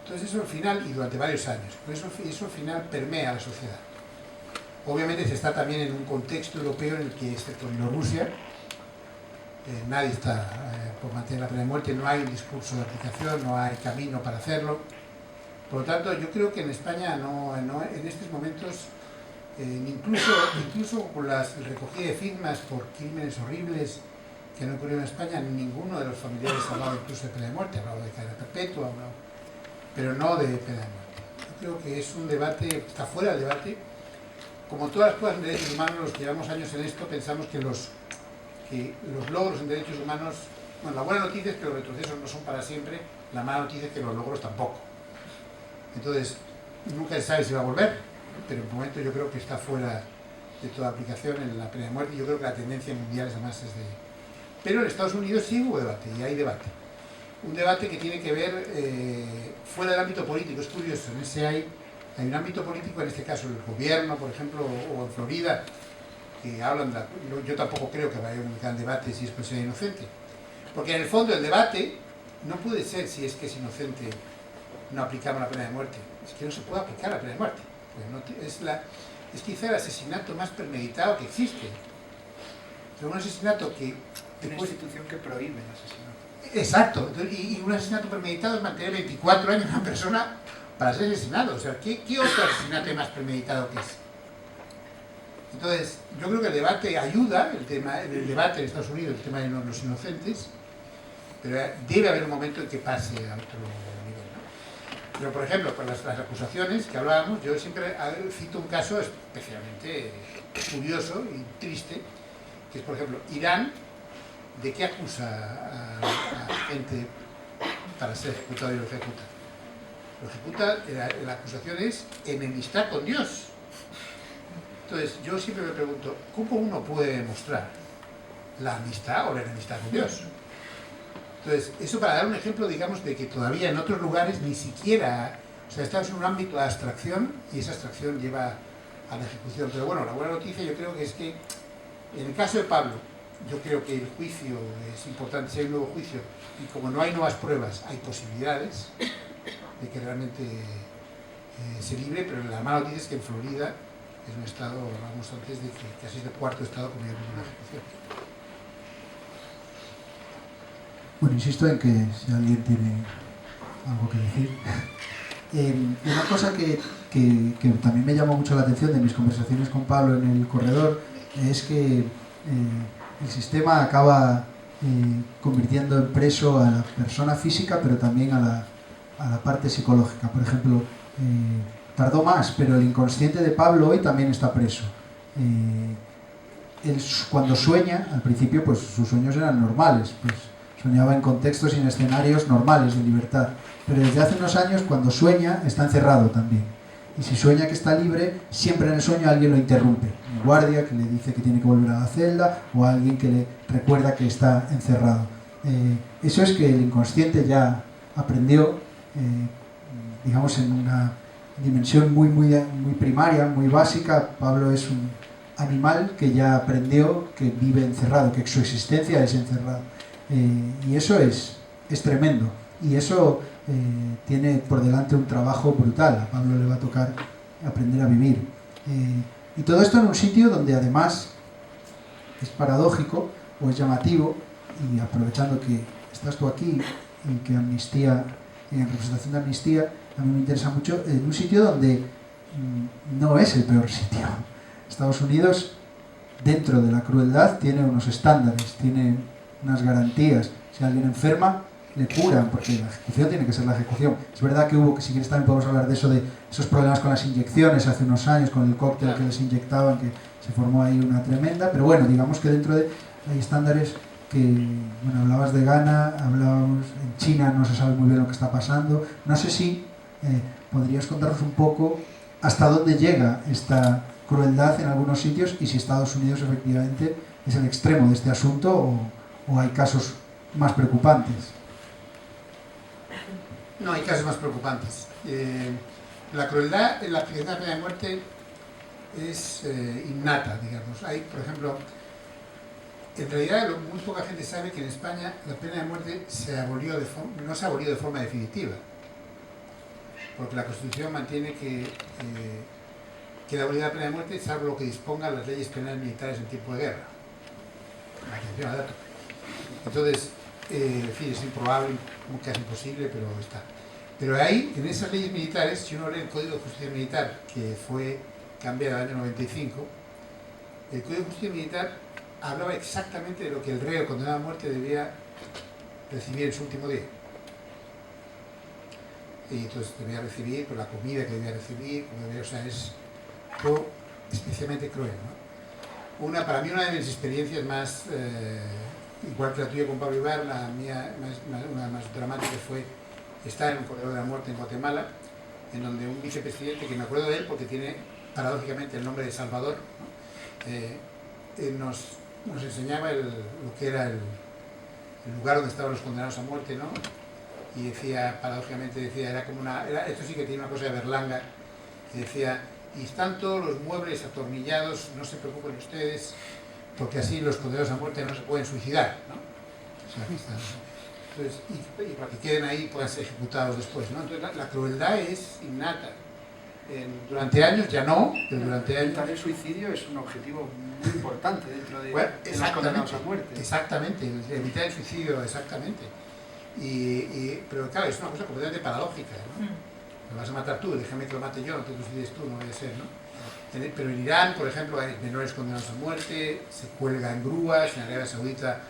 Entonces eso al final, y durante varios años, eso al final permea a la sociedad. Obviamente se está también en un contexto europeo en el que, excepto Bielorrusia, nadie está por mantener la pena de muerte, no hay un discurso de aplicación, no hay camino para hacerlo. Por lo tanto, yo creo que en España en estos momentos, incluso con el recogida de firmas por crímenes horribles que han ocurrido en España, ninguno de los familiares ha hablado incluso de pena de muerte, ha hablado de cadena perpetua, pero no de pena de muerte. Yo creo que es un debate, está fuera del debate. Como todas las cosas en derechos humanos, los que llevamos años en esto, pensamos que los logros en derechos humanos, bueno, la buena noticia es que los retrocesos no son para siempre, la mala noticia es que los logros tampoco. Entonces, nunca se sabe si va a volver, pero en el momento yo creo que está fuera de toda aplicación en la pena de muerte, y yo creo que la tendencia mundial además es de... Pero en Estados Unidos sí hubo debate, y hay debate. Un debate que tiene que ver fuera del ámbito político, es curioso, en ese hay un ámbito político, en este caso el gobierno, por ejemplo, o en Florida, que hablan yo tampoco creo que vaya un gran debate si es persona inocente, porque en el fondo el debate no puede ser si es que es inocente no aplicamos la pena de muerte. Es que no se puede aplicar la pena de muerte. Pues no es quizá el asesinato más premeditado que existe. Es un asesinato que... Una institución que prohíbe el asesinato. Exacto. Y un asesinato premeditado es mantener 24 años a una persona para ser asesinado. O sea, ¿qué otro asesinato hay más premeditado que ese? Entonces, yo creo que el debate ayuda, el debate en Estados Unidos, el tema de los inocentes, pero debe haber un momento en que pase a otro nivel, ¿no? Pero, por ejemplo, con las acusaciones que hablábamos, yo siempre cito un caso especialmente curioso y triste, que es, por ejemplo, Irán, ¿de qué acusa a gente para ser ejecutado y lo ejecuta? Lo ejecuta, la acusación es enemistad con Dios. Entonces, yo siempre me pregunto, ¿cómo uno puede demostrar la amistad o la enemistad con Dios? Entonces, eso para dar un ejemplo, digamos, de que todavía en otros lugares ni siquiera, o sea, estamos en un ámbito de abstracción y esa abstracción lleva a la ejecución. Pero bueno, la buena noticia yo creo que es que en el caso de Pablo, yo creo que el juicio es importante, si hay un nuevo juicio, y como no hay nuevas pruebas, hay posibilidades de que realmente se libre, pero la mala noticia es que en Florida es un estado, hablábamos antes, de que casi es el cuarto estado cometiendo una ejecución. Bueno, insisto en que si alguien tiene algo que decir. Una cosa que también me llamó mucho la atención de mis conversaciones con Pablo en el corredor es que el sistema acaba convirtiendo en preso a la persona física, pero también a la parte psicológica. Por ejemplo, tardó más, pero el inconsciente de Pablo hoy también está preso. Él, cuando sueña, al principio, pues sus sueños eran normales, pues soñaba en contextos y en escenarios normales de libertad. Pero desde hace unos años, cuando sueña, está encerrado también. Y si sueña que está libre, siempre en el sueño alguien lo interrumpe. Un guardia que le dice que tiene que volver a la celda o alguien que le recuerda que está encerrado. Eso es que el inconsciente ya aprendió, digamos, en una dimensión muy primaria, muy básica. Pablo es un animal que ya aprendió que vive encerrado, que su existencia es encerrado. Y eso es tremendo. Y eso tiene por delante un trabajo brutal. A Pablo le va a tocar aprender a vivir. Y todo esto en un sitio donde además es paradójico o es llamativo, y aprovechando que estás tú aquí y que Amnistía, en representación de Amnistía, a mí me interesa mucho, en un sitio donde no es el peor sitio. Estados Unidos, dentro de la crueldad, tiene unos estándares, tiene unas garantías. Si alguien enferma, le curan, porque la ejecución tiene que ser la ejecución. Es verdad que hubo, que si quieres también podemos hablar de eso, de esos problemas con las inyecciones hace unos años, con el cóctel que les inyectaban, que se formó ahí una tremenda, pero bueno, digamos que dentro de hay estándares que, bueno, hablabas de Ghana, hablábamos en China, no se sabe muy bien lo que está pasando. No sé si podrías contarnos un poco hasta dónde llega esta crueldad en algunos sitios y si Estados Unidos efectivamente es el extremo de este asunto o hay casos más preocupantes. No, hay casos más preocupantes. La crueldad en la aplicación de la pena de muerte es innata, digamos. Hay, por ejemplo, en realidad muy poca gente sabe que en España la pena de muerte no se abolió de forma definitiva, porque la Constitución mantiene que la abolida la pena de muerte salvo lo que dispongan las leyes penales militares en tiempo de guerra. Atención al dato. Entonces, en fin, es improbable, casi imposible, pero está. Pero ahí, en esas leyes militares, si uno lee el Código de Justicia Militar, que fue cambiado en el año 95, el Código de Justicia Militar hablaba exactamente de lo que el reo condenado a muerte debía recibir en su último día. Y entonces debía recibir por la comida que debía recibir, o sea, es todo especialmente cruel, ¿no? Para mí una de mis experiencias más, igual que la tuya con Pablo Ibar, una más dramática fue estar en un corredor de la muerte en Guatemala, en donde un vicepresidente, que me acuerdo de él porque tiene paradójicamente el nombre de Salvador, ¿no? Nos enseñaba lo que era el lugar donde estaban los condenados a muerte, ¿no? Y decía, paradójicamente era como esto sí que tiene una cosa de Berlanga, y decía, y están todos los muebles atornillados, no se preocupen ustedes, porque así los condenados a muerte no se pueden suicidar, ¿no? O sea, Entonces, y para que queden ahí y puedan ser ejecutados después, ¿no? Entonces la crueldad es innata. Durante años ya no, pero durante años... Evitar el suicidio es un objetivo muy importante dentro de, bueno, de los condenados a muerte. Exactamente, evitar el suicidio, exactamente. Pero claro, es una cosa completamente paradójica, ¿no? Me vas a matar tú, déjame que lo mate yo, no te suicides tú, no vaya a ser, ¿no? Pero en Irán, por ejemplo, hay menores condenados a muerte, se cuelga en grúas, en Arabia Saudita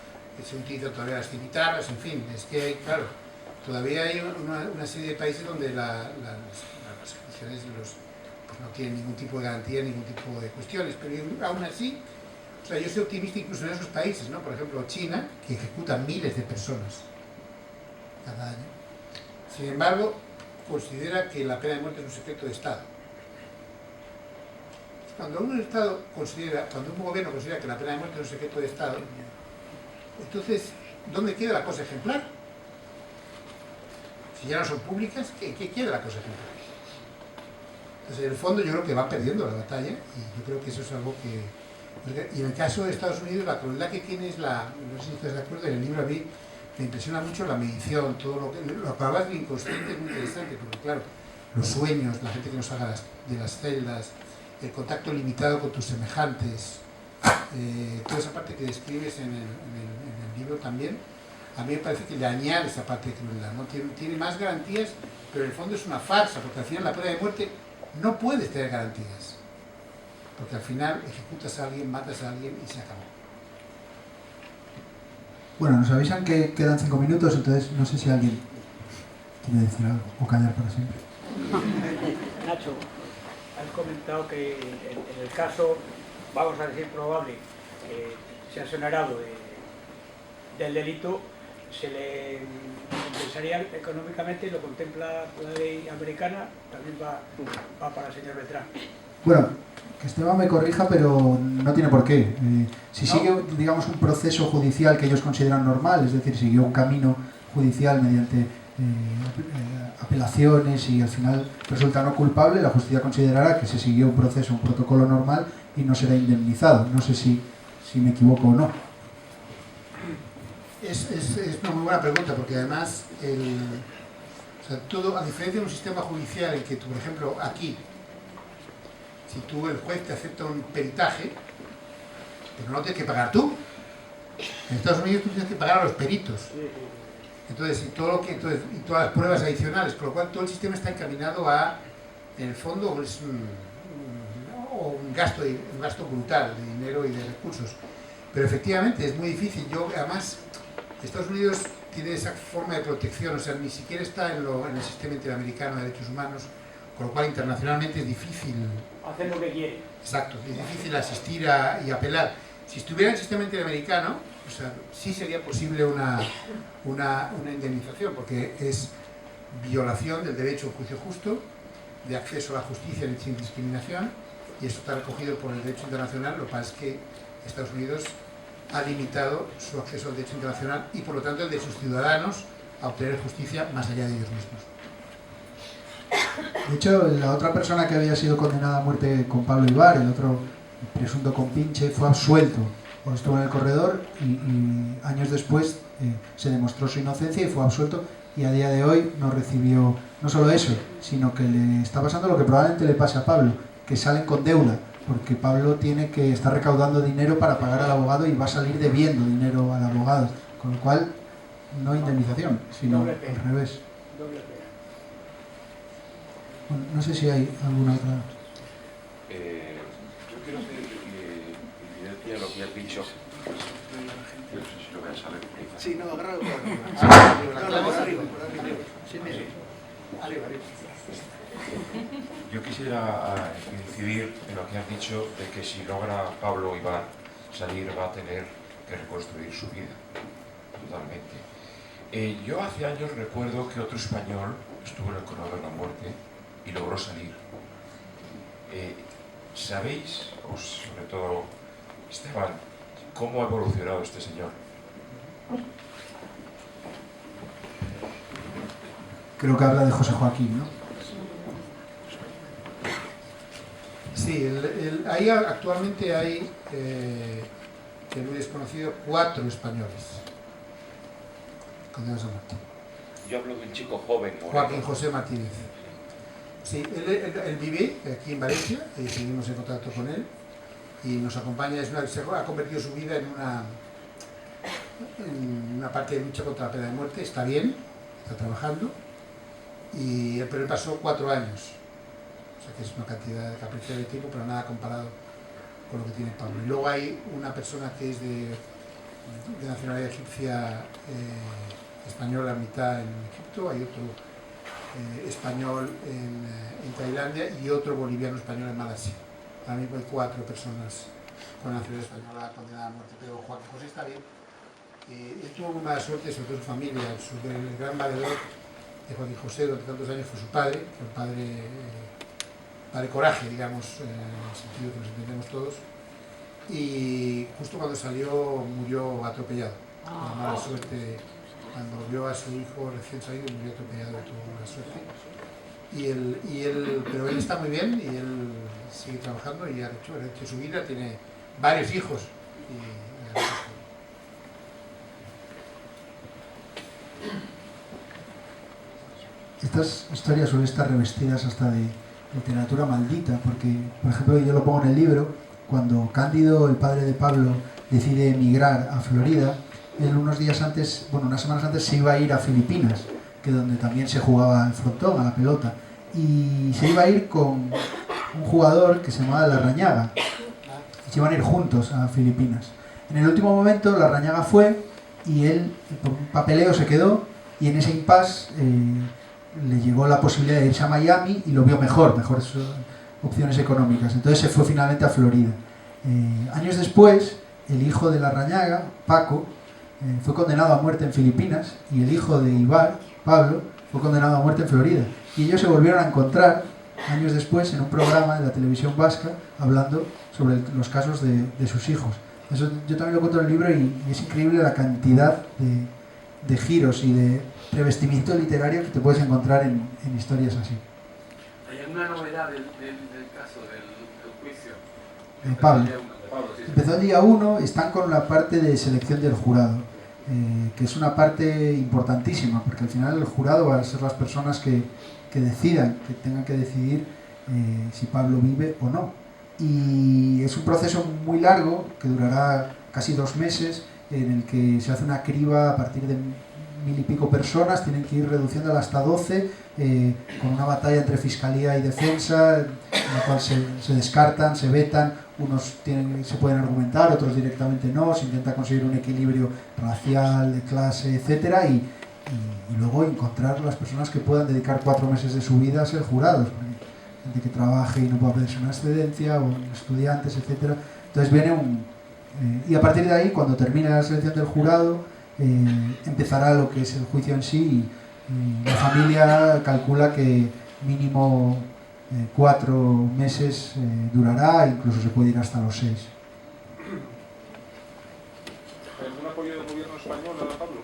se utilizan todavía las cimitarras, en fin, es que hay, claro, todavía hay una serie de países donde las ejecuciones pues no tienen ningún tipo de garantía, ningún tipo de cuestiones, pero aún así, o sea, yo soy optimista incluso en esos países, ¿no? Por ejemplo, China, que ejecuta miles de personas cada año. Sin embargo, considera que la pena de muerte es un secreto de Estado. Cuando un gobierno considera que la pena de muerte es un secreto de Estado, entonces, ¿dónde queda la cosa ejemplar? Si ya no son públicas, ¿qué queda la cosa ejemplar? Entonces, en el fondo, yo creo que va perdiendo la batalla, y yo creo que eso es algo que... Y en el caso de Estados Unidos, la crueldad que tiene es no sé si estás de acuerdo, en el libro a mí me impresiona mucho la medición, todo lo que hablas del inconsciente es muy interesante, porque claro, los sueños, la gente que nos haga de las celdas, el contacto limitado con tus semejantes, toda esa parte que describes en el libro también, a mí me parece que le añade esa parte de crueldad, ¿no? Tiene más garantías, pero en el fondo es una farsa, porque al final la pena de muerte no puedes tener garantías, porque al final ejecutas a alguien, matas a alguien y se acabó. Bueno, nos avisan que quedan 5 minutos, entonces no sé si alguien quiere decir algo o callar para siempre. Nacho, has comentado que en el caso, vamos a decir probable, que sea exonerado del delito, se le compensaría económicamente, lo contempla la ley americana, también va para el señor Beltrán. Bueno, que Esteban me corrija, pero no tiene por qué. Si sigue, digamos, un proceso judicial que ellos consideran normal, es decir, siguió un camino judicial mediante apelaciones y al final resulta no culpable, la justicia considerará que se siguió un proceso, un protocolo normal y no será indemnizado. No sé si me equivoco o no. Es una muy buena pregunta, porque además, todo, a diferencia de un sistema judicial en que tú, por ejemplo, aquí, si el juez te acepta un peritaje, pero no tienes que pagar tú. En Estados Unidos tú tienes que pagar a los peritos. Entonces, y todas las pruebas adicionales, por lo cual todo el sistema está encaminado a, en el fondo, es un gasto brutal de dinero y de recursos. Pero efectivamente es muy difícil. Además, Estados Unidos tiene esa forma de protección, o sea, ni siquiera está en el sistema interamericano de derechos humanos, con lo cual internacionalmente es difícil hacer lo que quiere. Exacto, es difícil asistir y apelar. Si estuviera en el sistema interamericano, o sea, sí sería posible una indemnización, porque es violación del derecho a un juicio justo, de acceso a la justicia sin discriminación, y eso está recogido por el derecho internacional. Lo que pasa es que Estados Unidos ha limitado su acceso al derecho internacional y por lo tanto el de sus ciudadanos a obtener justicia más allá de ellos mismos. De hecho, la otra persona que había sido condenada a muerte con Pablo Ibar, el otro presunto compinche, fue absuelto. Estuvo en el corredor y años después se demostró su inocencia y fue absuelto, y a día de hoy no recibió, no solo eso, sino que le está pasando lo que probablemente le pase a Pablo, que salen con deuda, porque Pablo tiene que estar recaudando dinero para pagar al abogado y va a salir debiendo dinero al abogado, con lo cual no indemnización, sino al revés. Bueno, no sé si hay alguna otra. Yo quiero hacer evidencia lo que has dicho. No sé si lo voy a saber. Sí, no, agárralo por arriba. Sí, mire. Arriba. Yo quisiera incidir en lo que has dicho de que si logra Pablo Ibar salir va a tener que reconstruir su vida totalmente. Yo hace años recuerdo que otro español estuvo en el corredor de la muerte y logró salir. ¿Sabéis, o sobre todo Esteban, cómo ha evolucionado este señor? Creo que habla de José Joaquín, ¿no? Sí, ahí actualmente hay, que muy desconocido, 4 españoles. condenados a muerte. Yo hablo de un chico joven, moreno. Joaquín José Martínez. Sí, él vive aquí en Valencia, y seguimos en contacto con él, y nos acompaña. Se ha convertido su vida en una parte de lucha contra la pena de muerte. Está bien, está trabajando, pero él pasó 4 años, o sea que es una cantidad de capricho de tiempo, pero nada comparado con lo que tiene Pablo. Y luego hay una persona que es de nacionalidad egipcia, española, mitad en Egipto, hay otro español en Tailandia y otro boliviano español en Malasia. Ahora mismo hay 4 personas con nacionalidad española condenadas a muerte, pero Juan José está bien. Él tuvo muy mala suerte, sobre todo su familia. El gran valedor de Joaquín José durante tantos años fue su padre, que fue padre coraje, digamos, en el sentido que nos entendemos todos. Y justo cuando salió murió atropellado. La mala suerte, cuando vio a su hijo recién salido, murió atropellado, tuvo mala suerte. Pero él está muy bien y él sigue trabajando y ha hecho su vida, tiene varios hijos. Estas historias suelen estar revestidas hasta de literatura maldita, porque, por ejemplo, yo lo pongo en el libro, cuando Cándido, el padre de Pablo, decide emigrar a Florida, él unas semanas antes se iba a ir a Filipinas, que es donde también se jugaba el frontón, a la pelota, y se iba a ir con un jugador que se llamaba Larrañaga, y se iban a ir juntos a Filipinas. En el último momento Larrañaga fue y él, por un papeleo, se quedó, y en ese impasse le llegó la posibilidad de irse a Miami y lo vio mejores opciones económicas. Entonces se fue finalmente a Florida. Años después, el hijo de Larrañaga, Paco, fue condenado a muerte en Filipinas, y el hijo de Ibar, Pablo, fue condenado a muerte en Florida. Y ellos se volvieron a encontrar años después en un programa de la televisión vasca hablando sobre los casos de sus hijos. Eso yo también lo cuento en el libro, y es increíble la cantidad de giros y de revestimiento literario que te puedes encontrar en historias así. ¿Hay alguna novedad del caso, del juicio? Pablo. Empezó el día 1, están con la parte de selección del jurado, que es una parte importantísima, porque al final el jurado va a ser las personas que decidan, que tengan que decidir si Pablo vive o no. Y es un proceso muy largo, que durará casi 2 meses, en el que se hace una criba a partir de 1000 y pico personas, tienen que ir reduciéndola hasta 12, con una batalla entre fiscalía y defensa, en la cual se descartan, se vetan, unos se pueden argumentar, otros directamente no, se intenta conseguir un equilibrio racial, de clase, etcétera, y luego encontrar las personas que puedan dedicar 4 meses de su vida a ser jurados, porque gente que trabaje y no pueda pedirse una excedencia, o estudiantes, etcétera. Entonces viene y a partir de ahí, cuando termine la selección del jurado, empezará lo que es el juicio en sí, y la familia calcula que mínimo 4 meses durará, incluso se puede ir hasta los 6. ¿Algún apoyo del gobierno español a Pablo?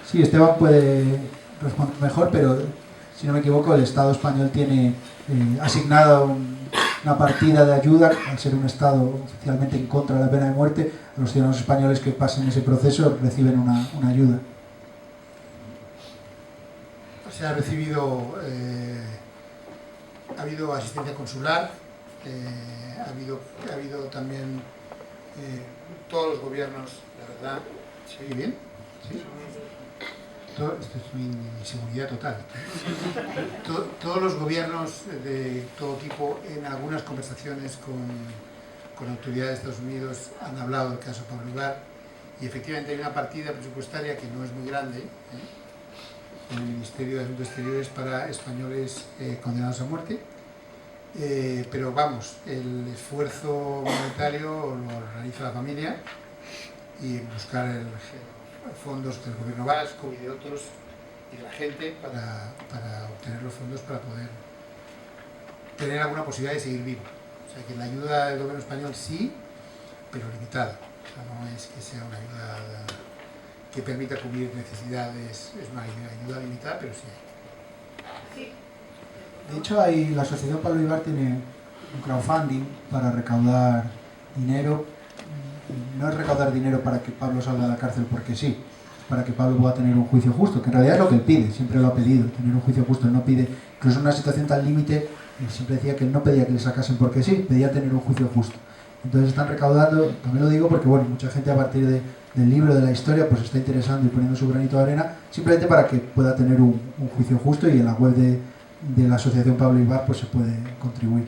Sí, Esteban puede responder mejor, pero si no me equivoco, el Estado español tiene asignado una partida de ayuda, al ser un Estado oficialmente en contra de la pena de muerte. A los ciudadanos españoles que pasen ese proceso reciben una ayuda. Se ha recibido, ha habido asistencia consular, ha habido también todos los gobiernos, la verdad. ¿Se oye bien? ¿Sí? Esto es mi inseguridad total. Todos los gobiernos de todo tipo, en algunas conversaciones con autoridades de Estados Unidos, han hablado del caso Pablo Ibar, y efectivamente hay una partida presupuestaria que no es muy grande, en el Ministerio de Asuntos Exteriores, para españoles condenados a muerte, pero vamos, el esfuerzo monetario lo realiza la familia, y buscar fondos del gobierno vasco y de otros y de la gente para obtener los fondos para poder tener alguna posibilidad de seguir vivo. O sea que la ayuda del gobierno español sí, pero limitada. O sea, no es que sea una ayuda que permita cubrir necesidades, es una ayuda limitada, pero sí hay. De hecho, la Asociación Pablo Ibar tiene un crowdfunding para recaudar dinero. No es recaudar dinero para que Pablo salga de la cárcel porque sí, para que Pablo pueda tener un juicio justo, que en realidad es lo que él pide, siempre lo ha pedido, tener un juicio justo. Él no pide, incluso en una situación tan límite, él siempre decía que él no pedía que le sacasen porque sí, pedía tener un juicio justo. Entonces están recaudando, también lo digo porque bueno, mucha gente a partir del libro, de la historia, pues está interesando y poniendo su granito de arena, simplemente para que pueda tener un juicio justo, y en la web de la Asociación Pablo Ibar pues se puede contribuir.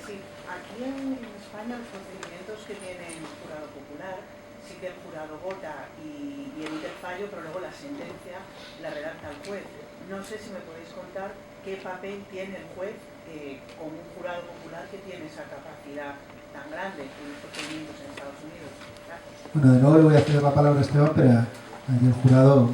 Sí, aquí en España los procedimientos que tiene el jurado popular, sí que el jurado vota y emite el fallo, pero luego la sentencia la redacta el juez. No sé si me podéis contar qué papel tiene el juez como un jurado popular que tiene esa capacidad tan grande en los procedimientos en Estados Unidos. Gracias. Bueno, de nuevo le voy a hacer la palabra a Esteban, pero ahí el jurado,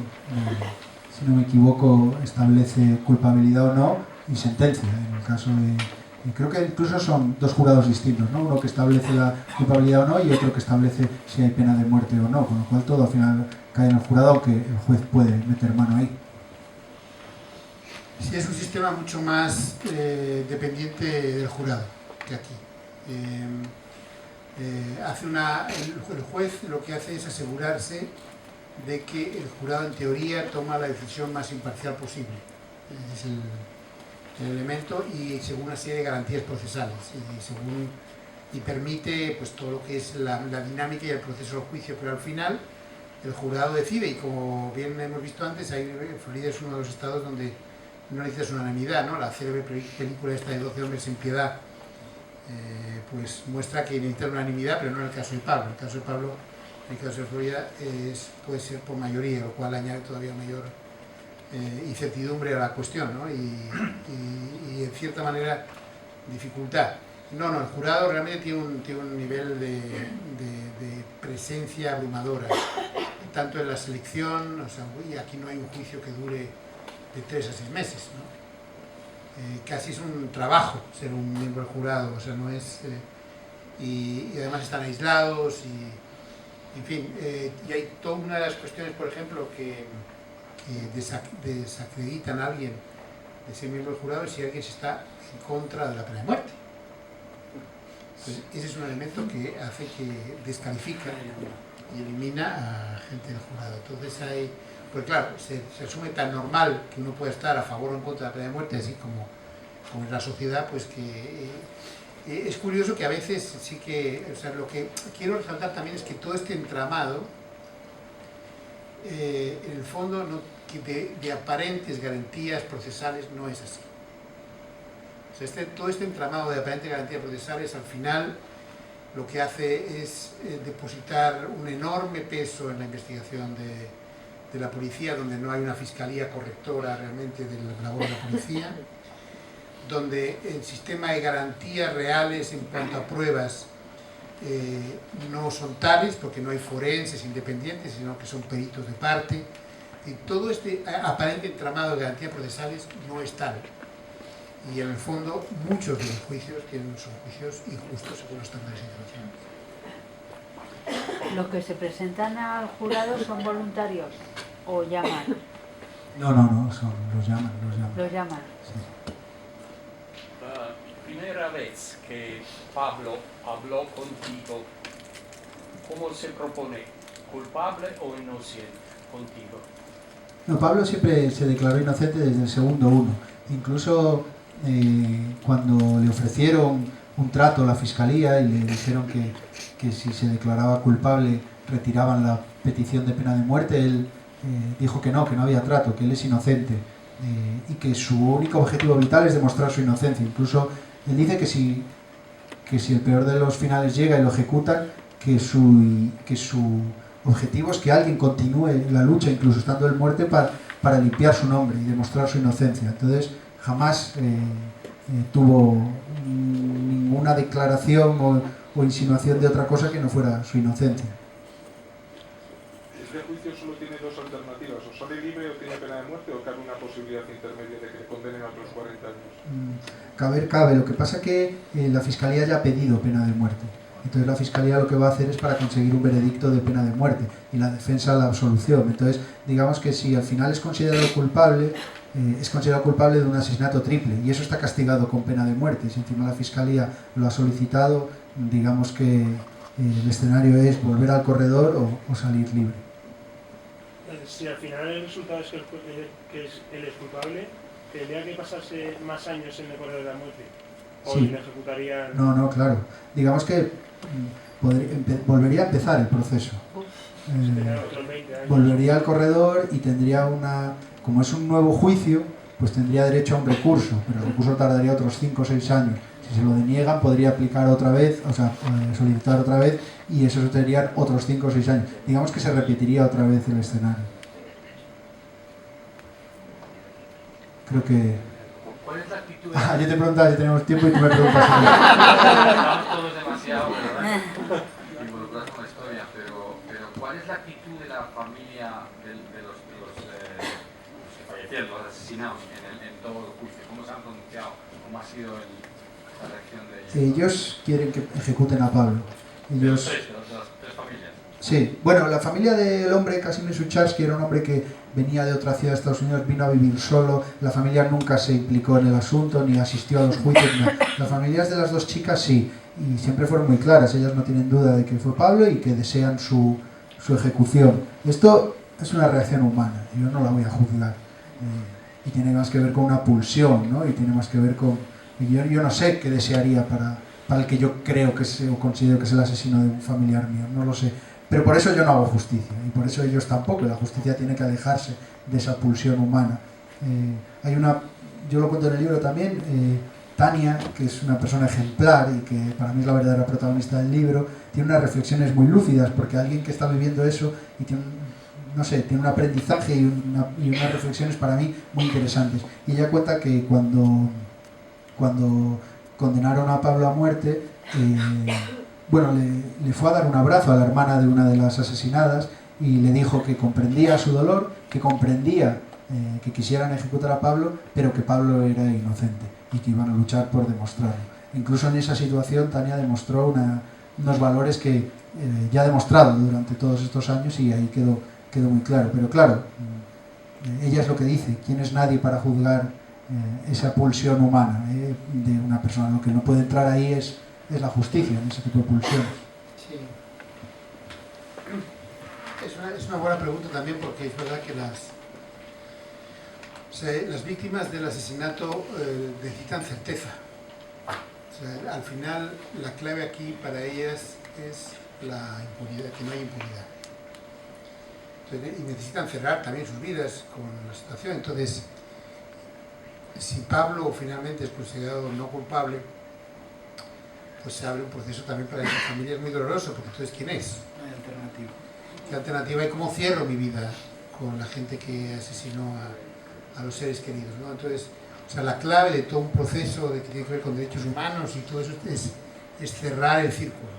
si no me equivoco, establece culpabilidad o no y sentencia. En el caso de... creo que incluso son dos jurados distintos, ¿no? Uno que establece la culpabilidad o no y otro que establece si hay pena de muerte o no, con lo cual todo al final cae en el jurado, aunque el juez puede meter mano ahí. Sí, es un sistema mucho más dependiente del jurado que aquí. El juez lo que hace es asegurarse de que el jurado en teoría toma la decisión más imparcial posible. Es el elemento, y según una serie de garantías procesales y permite pues todo lo que es la dinámica y el proceso del juicio, pero al final el jurado decide, y como bien hemos visto antes, Florida es uno de los estados donde no necesitas unanimidad, ¿no? La célebre película esta de 12 hombres sin piedad pues muestra que necesita unanimidad, pero no en el caso de Pablo. En el caso de Pablo, en el caso de Florida, puede ser por mayoría, lo cual añade todavía mayor incertidumbre a la cuestión, ¿no? Y en cierta manera dificultad. No, el jurado realmente tiene un nivel de presencia abrumadora, tanto en la selección, o sea, aquí no hay un juicio que dure de 3 a 6 meses, ¿no? Casi es un trabajo ser un miembro del jurado, o sea, no es... y además están aislados, y en fin, y hay toda una de las cuestiones, por ejemplo, que desacreditan a alguien de ser miembro del jurado, es si alguien está en contra de la pena de muerte. Entonces, ese es un elemento que hace que descalifica y elimina a gente del jurado. Entonces hay... Pues claro, se asume tan normal que uno pueda estar a favor o en contra de la pena de muerte, así como en la sociedad, pues que es curioso que a veces sí que, o sea, lo que quiero resaltar también es que todo este entramado, en el fondo, de aparentes garantías procesales no es así. O sea, todo este entramado de aparentes garantías procesales, al final, lo que hace es depositar un enorme peso en la investigación de la policía, donde no hay una fiscalía correctora realmente de la labor de la policía, donde el sistema de garantías reales en cuanto a pruebas no son tales, porque no hay forenses independientes, sino que son peritos de parte, y todo este aparente entramado de garantías procesales no es tal. Y en el fondo, muchos de los juicios son juicios injustos según los estándares internacionales. ¿Los que se presentan al jurado son voluntarios o llaman? No, los llaman. Los llaman. Sí. La primera vez que Pablo habló contigo, ¿cómo se propone? ¿Culpable o inocente contigo? No, Pablo siempre se declaró inocente desde el segundo uno. Incluso cuando le ofrecieron un trato a la fiscalía y le dijeron que si se declaraba culpable retiraban la petición de pena de muerte, él dijo que no había trato, que él es inocente y que su único objetivo vital es demostrar su inocencia. Incluso él dice que si el peor de los finales llega y lo ejecutan, que su objetivo es que alguien continúe la lucha, incluso estando él muerto, para limpiar su nombre y demostrar su inocencia. Entonces jamás tuvo ninguna declaración o insinuación de otra cosa que no fuera su inocencia. Este juicio solo tiene dos alternativas: o sale libre o tiene pena de muerte, o cabe una posibilidad intermedia de que le condenen a otros 40 años. Cabe. Lo que pasa es que la Fiscalía ya ha pedido pena de muerte. Entonces la Fiscalía lo que va a hacer es para conseguir un veredicto de pena de muerte y la defensa la absolución. Entonces, digamos que si al final es considerado culpable de un asesinato triple, y eso está castigado con pena de muerte. Si encima la Fiscalía lo ha solicitado, digamos que el escenario es volver al corredor o salir libre. si al final el resultado es que él es culpable, ¿tendría que pasarse más años en el corredor de la muerte? ¿O Sí. le ejecutarían? No, claro. Digamos que volvería a empezar el proceso. Otros 20 años. Volvería al corredor y tendría como es un nuevo juicio, pues tendría derecho a un recurso, pero el recurso tardaría otros 5 o 6 años. Si se lo deniegan, podría aplicar otra vez, o sea, solicitar otra vez, y eso serían otros 5 o 6 años. Digamos que se repetiría otra vez el escenario. Creo que... ¿Cuál es la actitud? yo te preguntaba si tenemos tiempo y tú me preguntas. Estamos todos demasiado involucrados con la historia, pero ¿cuál es la actitud de la familia de los que fallecieron, los asesinados en todo el juicio? ¿Cómo se han pronunciado? ¿Cómo ha sido la reacción de ellos? Ellos quieren que ejecuten a Pablo. De las tres familias. Sí, bueno, la familia del hombre, Casimir Sucharski, era un hombre que venía de otra ciudad de Estados Unidos, vino a vivir solo, la familia nunca se implicó en el asunto, ni asistió a los juicios, ni nada. Las familias de las dos chicas sí, y siempre fueron muy claras, ellas no tienen duda de que fue Pablo y que desean su ejecución. Esto es una reacción humana, yo no la voy a juzgar, y tiene más que ver con una pulsión, ¿no? Y tiene más que ver con... Yo no sé qué desearía para el que yo creo que o considero que es el asesino de un familiar mío, no lo sé. Pero por eso yo no hago justicia, y por eso ellos tampoco. La justicia tiene que alejarse de esa pulsión humana. Yo lo cuento en el libro también, Tania, que es una persona ejemplar y que para mí es la verdadera protagonista del libro, tiene unas reflexiones muy lúcidas, porque alguien que está viviendo eso y tiene un aprendizaje y unas reflexiones para mí muy interesantes. Y ella cuenta que cuando condenaron a Pablo a muerte, le fue a dar un abrazo a la hermana de una de las asesinadas y le dijo que comprendía su dolor, que comprendía que quisieran ejecutar a Pablo, pero que Pablo era inocente y que iban a luchar por demostrarlo. Incluso en esa situación Tania demostró unos valores que ya ha demostrado durante todos estos años, y ahí quedó muy claro. Pero claro, ella es lo que dice: ¿quién es nadie para juzgar esa pulsión humana de una persona? Lo que no puede entrar ahí es la justicia en ese tipo de pulsiones. Sí. Es una buena pregunta también, porque es verdad que las víctimas del asesinato necesitan certeza. O sea, al final la clave aquí para ellas es la impunidad, que no hay impunidad. Entonces, y necesitan cerrar también sus vidas con la situación. Entonces, si Pablo finalmente es considerado no culpable, pues se abre un proceso también para esa familia, es muy doloroso, porque entonces ¿quién es? No hay alternativa. ¿Qué alternativa hay? ¿Cómo cierro mi vida con la gente que asesinó a los seres queridos, ¿no? Entonces, o sea, la clave de todo un proceso que tiene que ver con derechos humanos y todo eso es cerrar el círculo.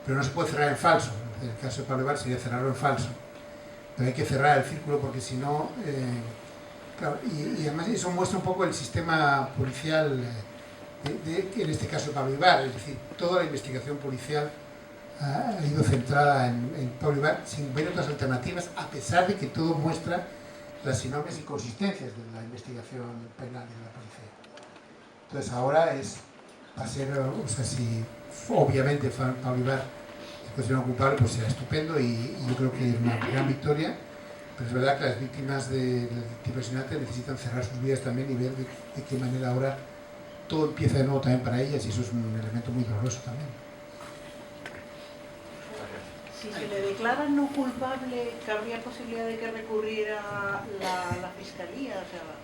Pero no se puede cerrar en falso. En el caso de Pablo Ibar sería cerrarlo en falso. Pero hay que cerrar el círculo, porque si no... claro, y además eso muestra un poco el sistema policial, en este caso de Pablo Ibar. Es decir, toda la investigación policial ha ido centrada en Pablo Ibar sin ver otras alternativas, a pesar de que todo muestra las enormes inconsistencias de la investigación penal de la policía. Entonces ahora va a ser, o sea, si obviamente Pablo Ibar es considerado culpable, pues será estupendo, y yo creo que es una gran victoria. Pero es verdad que las víctimas del asesinato necesitan cerrar sus vidas también y ver de qué manera ahora todo empieza de nuevo también para ellas, y eso es un elemento muy doloroso también. Si se le declara no culpable, ¿cabría posibilidad de que recurriera la Fiscalía, o sea, la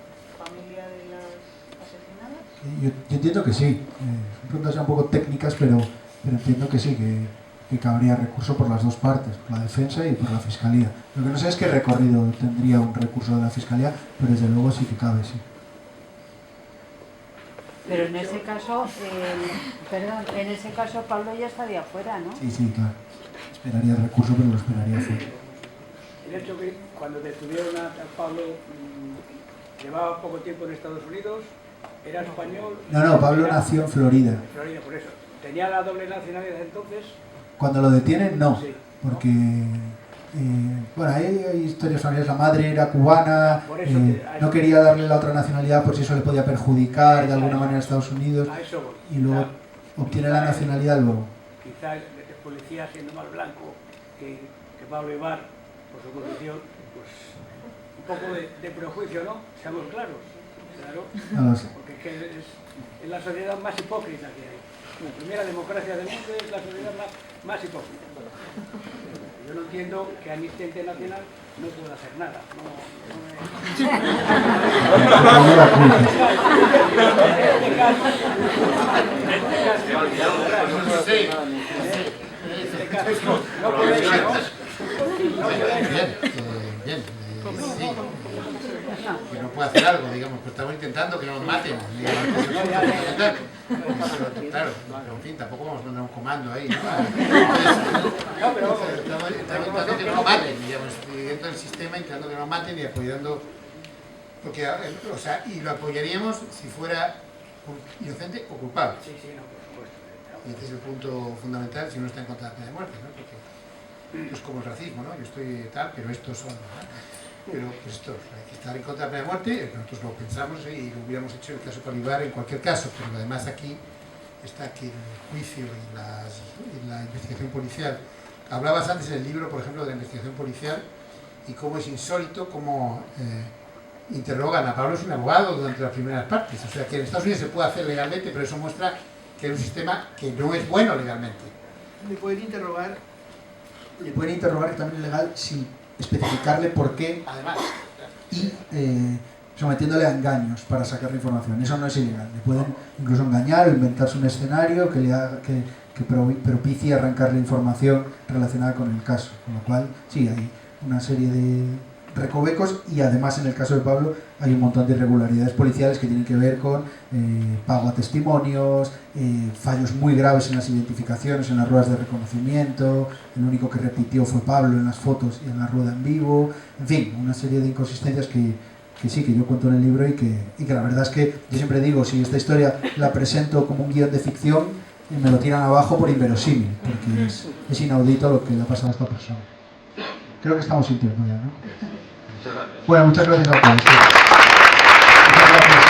familia de las asesinadas? Yo entiendo que sí. Son preguntas ya un poco técnicas, pero entiendo que sí, que cabría recurso por las dos partes, por la defensa y por la Fiscalía. Lo que no sé es qué recorrido tendría un recurso de la Fiscalía, pero desde luego sí que cabe, sí. Pero en ese caso, en ese caso Pablo ya estaría fuera, ¿no? Sí, claro. Esperaría el recurso, pero lo esperaría fuera. El hecho que cuando detuvieron a Pablo llevaba poco tiempo en Estados Unidos, era español... No, Pablo nació en Florida. En Florida, por eso. ¿Tenía la doble nacionalidad entonces? Cuando lo detienen, no, sí, porque... bueno, hay historias familiares. La madre era cubana, no quería darle la otra nacionalidad por si eso le podía perjudicar de alguna manera a Estados Unidos, y luego obtiene la nacionalidad luego. Quizá el policía, siendo más blanco que Pablo Ibar, por su condición, pues un poco de prejuicio, ¿no? Seamos claros, claro, No lo sé. porque es que es la sociedad más hipócrita que hay. La primera democracia del mundo es la sociedad más hipócrita. Yo no entiendo que Amnistía Internacional no pueda hacer nada. Bien, sí. Que no puede hacer algo, digamos, pues estamos intentando que no nos maten, digamos, pero, claro, en fin, tampoco vamos a poner un comando ahí, ¿no? Estamos intentando que no nos maten, digamos, dentro del sistema, intentando que no nos maten y apoyando, porque, o sea, y lo apoyaríamos si fuera inocente o culpable. Sí, no, por supuesto. Y este es el punto fundamental si uno está en contra de la pena de muerte, ¿no? Porque es como el racismo, ¿no? Yo estoy tal, pero estos son, ¿no? Pero pues esto, hay que estar en contra de la pena de muerte, nosotros lo pensamos y lo hubiéramos hecho en el caso Polivar en cualquier caso, pero además aquí está que el juicio y la investigación policial. Hablabas antes en el libro, por ejemplo, de la investigación policial y cómo es insólito, cómo interrogan a Pablo sin abogado durante las primeras partes. O sea, que en Estados Unidos se puede hacer legalmente, pero eso muestra que hay un sistema que no es bueno legalmente. Le pueden interrogar también legal sin especificarle por qué y sometiéndole a engaños para sacar la información. Eso no es ilegal. Le pueden incluso engañar o inventarse un escenario que propicie arrancarle información relacionada con el caso. Con lo cual, sí, hay una serie de recovecos y además en el caso de Pablo hay un montón de irregularidades policiales que tienen que ver con pago a testimonios, fallos muy graves en las identificaciones, en las ruedas de reconocimiento. El único que repitió fue Pablo en las fotos y en la rueda en vivo. En fin, una serie de inconsistencias que sí, que yo cuento en el libro y que la verdad es que yo siempre digo, si esta historia la presento como un guión de ficción, me lo tiran abajo por inverosímil, porque es inaudito lo que le ha pasado a esta persona. Creo que estamos sintiendo ya, ¿no? Bueno, muchas gracias a todos. Muchas gracias.